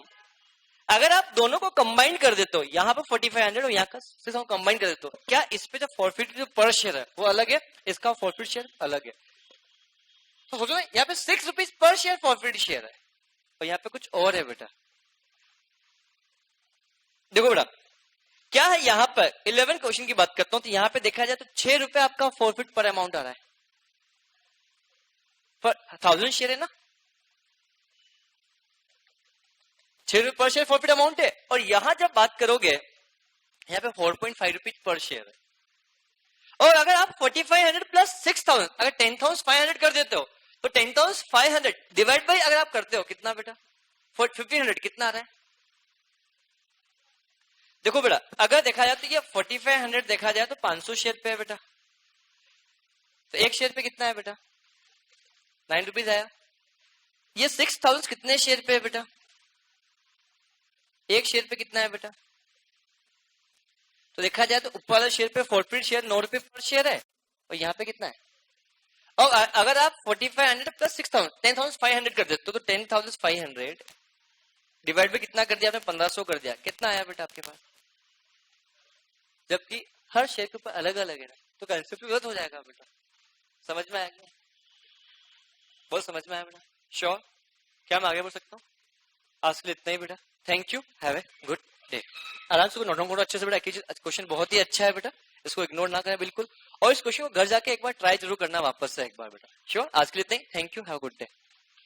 अगर आप दोनों को कंबाइन कर देते हो, यहाँ पे 4,500 और यहाँ का 600 कंबाइन कर देते हो, क्या इस पे जो फॉरफिट जो पर शेयर है वो अलग है, इसका फॉरफिट शेयर अलग है, तो सोचो यहाँ पे 6 rupees per share forfeit share है और यहाँ पे कुछ और है बेटा। देखो बेटा क्या है, यहाँ पर 11 क्वेश्चन की बात करता हूं, तो यहाँ पे देखा जाए तो 6 रुपए आपका फॉरफिट पर अमाउंट आ रहा है, पर 1000 शेयर है ना, 6 रुपए पर शेयर फॉरफिट अमाउंट है, और यहां जब बात करोगे यहाँ पे 4.5 रुपीज पर शेयर है, और अगर आप 4,500 प्लस 6,000 अगर 10,500 कर देते हो, तो 10,500 डिवाइड बाई अगर आप करते हो कितना बेटा 1,500 कितना आ रहा है? देखो बेटा अगर देखा जाए तो ये 4,500 देखा जाए तो 500 शेयर पे है बेटा, तो एक शेयर पे कितना है बेटा 9 रुपीज आया। ये 6,000 कितने शेयर पे है बेटा, एक शेयर पे कितना है बेटा, तो देखा जाए तो ऊपर वाले शेयर पे फॉरफिट शेयर 9 रुपए पर शेयर है, और यहाँ पे कितना है, और अगर आप 4,500 प्लस 6,000 10,500 कर देते हो, तो 10,500 डिवाइड पे कितना कर दिया आपने 1,500 कर दिया, कितना आया बेटा आपके पास, जबकि हर शेयर के ऊपर अलग अलग है, तो कंसेप्ट गलत हो जाएगा बेटा। समझ में आएगा? बहुत समझ में आया बेटा? श्योर? क्या मैं आगे बढ़ सकता हूँ? आज के लिए इतना ही बेटा, thank you, have a good day. आराम से नोट डाउन करो अच्छे से बेटा, क्वेश्चन बहुत ही अच्छा है बेटा, इसको इग्नोर ना करें बिल्कुल, और इस क्वेश्चन को घर जाके एक बार ट्राई जरूर करना वापस से एक बार बेटा। श्योर? आज के लिए इतना ही, thank you, have a good day.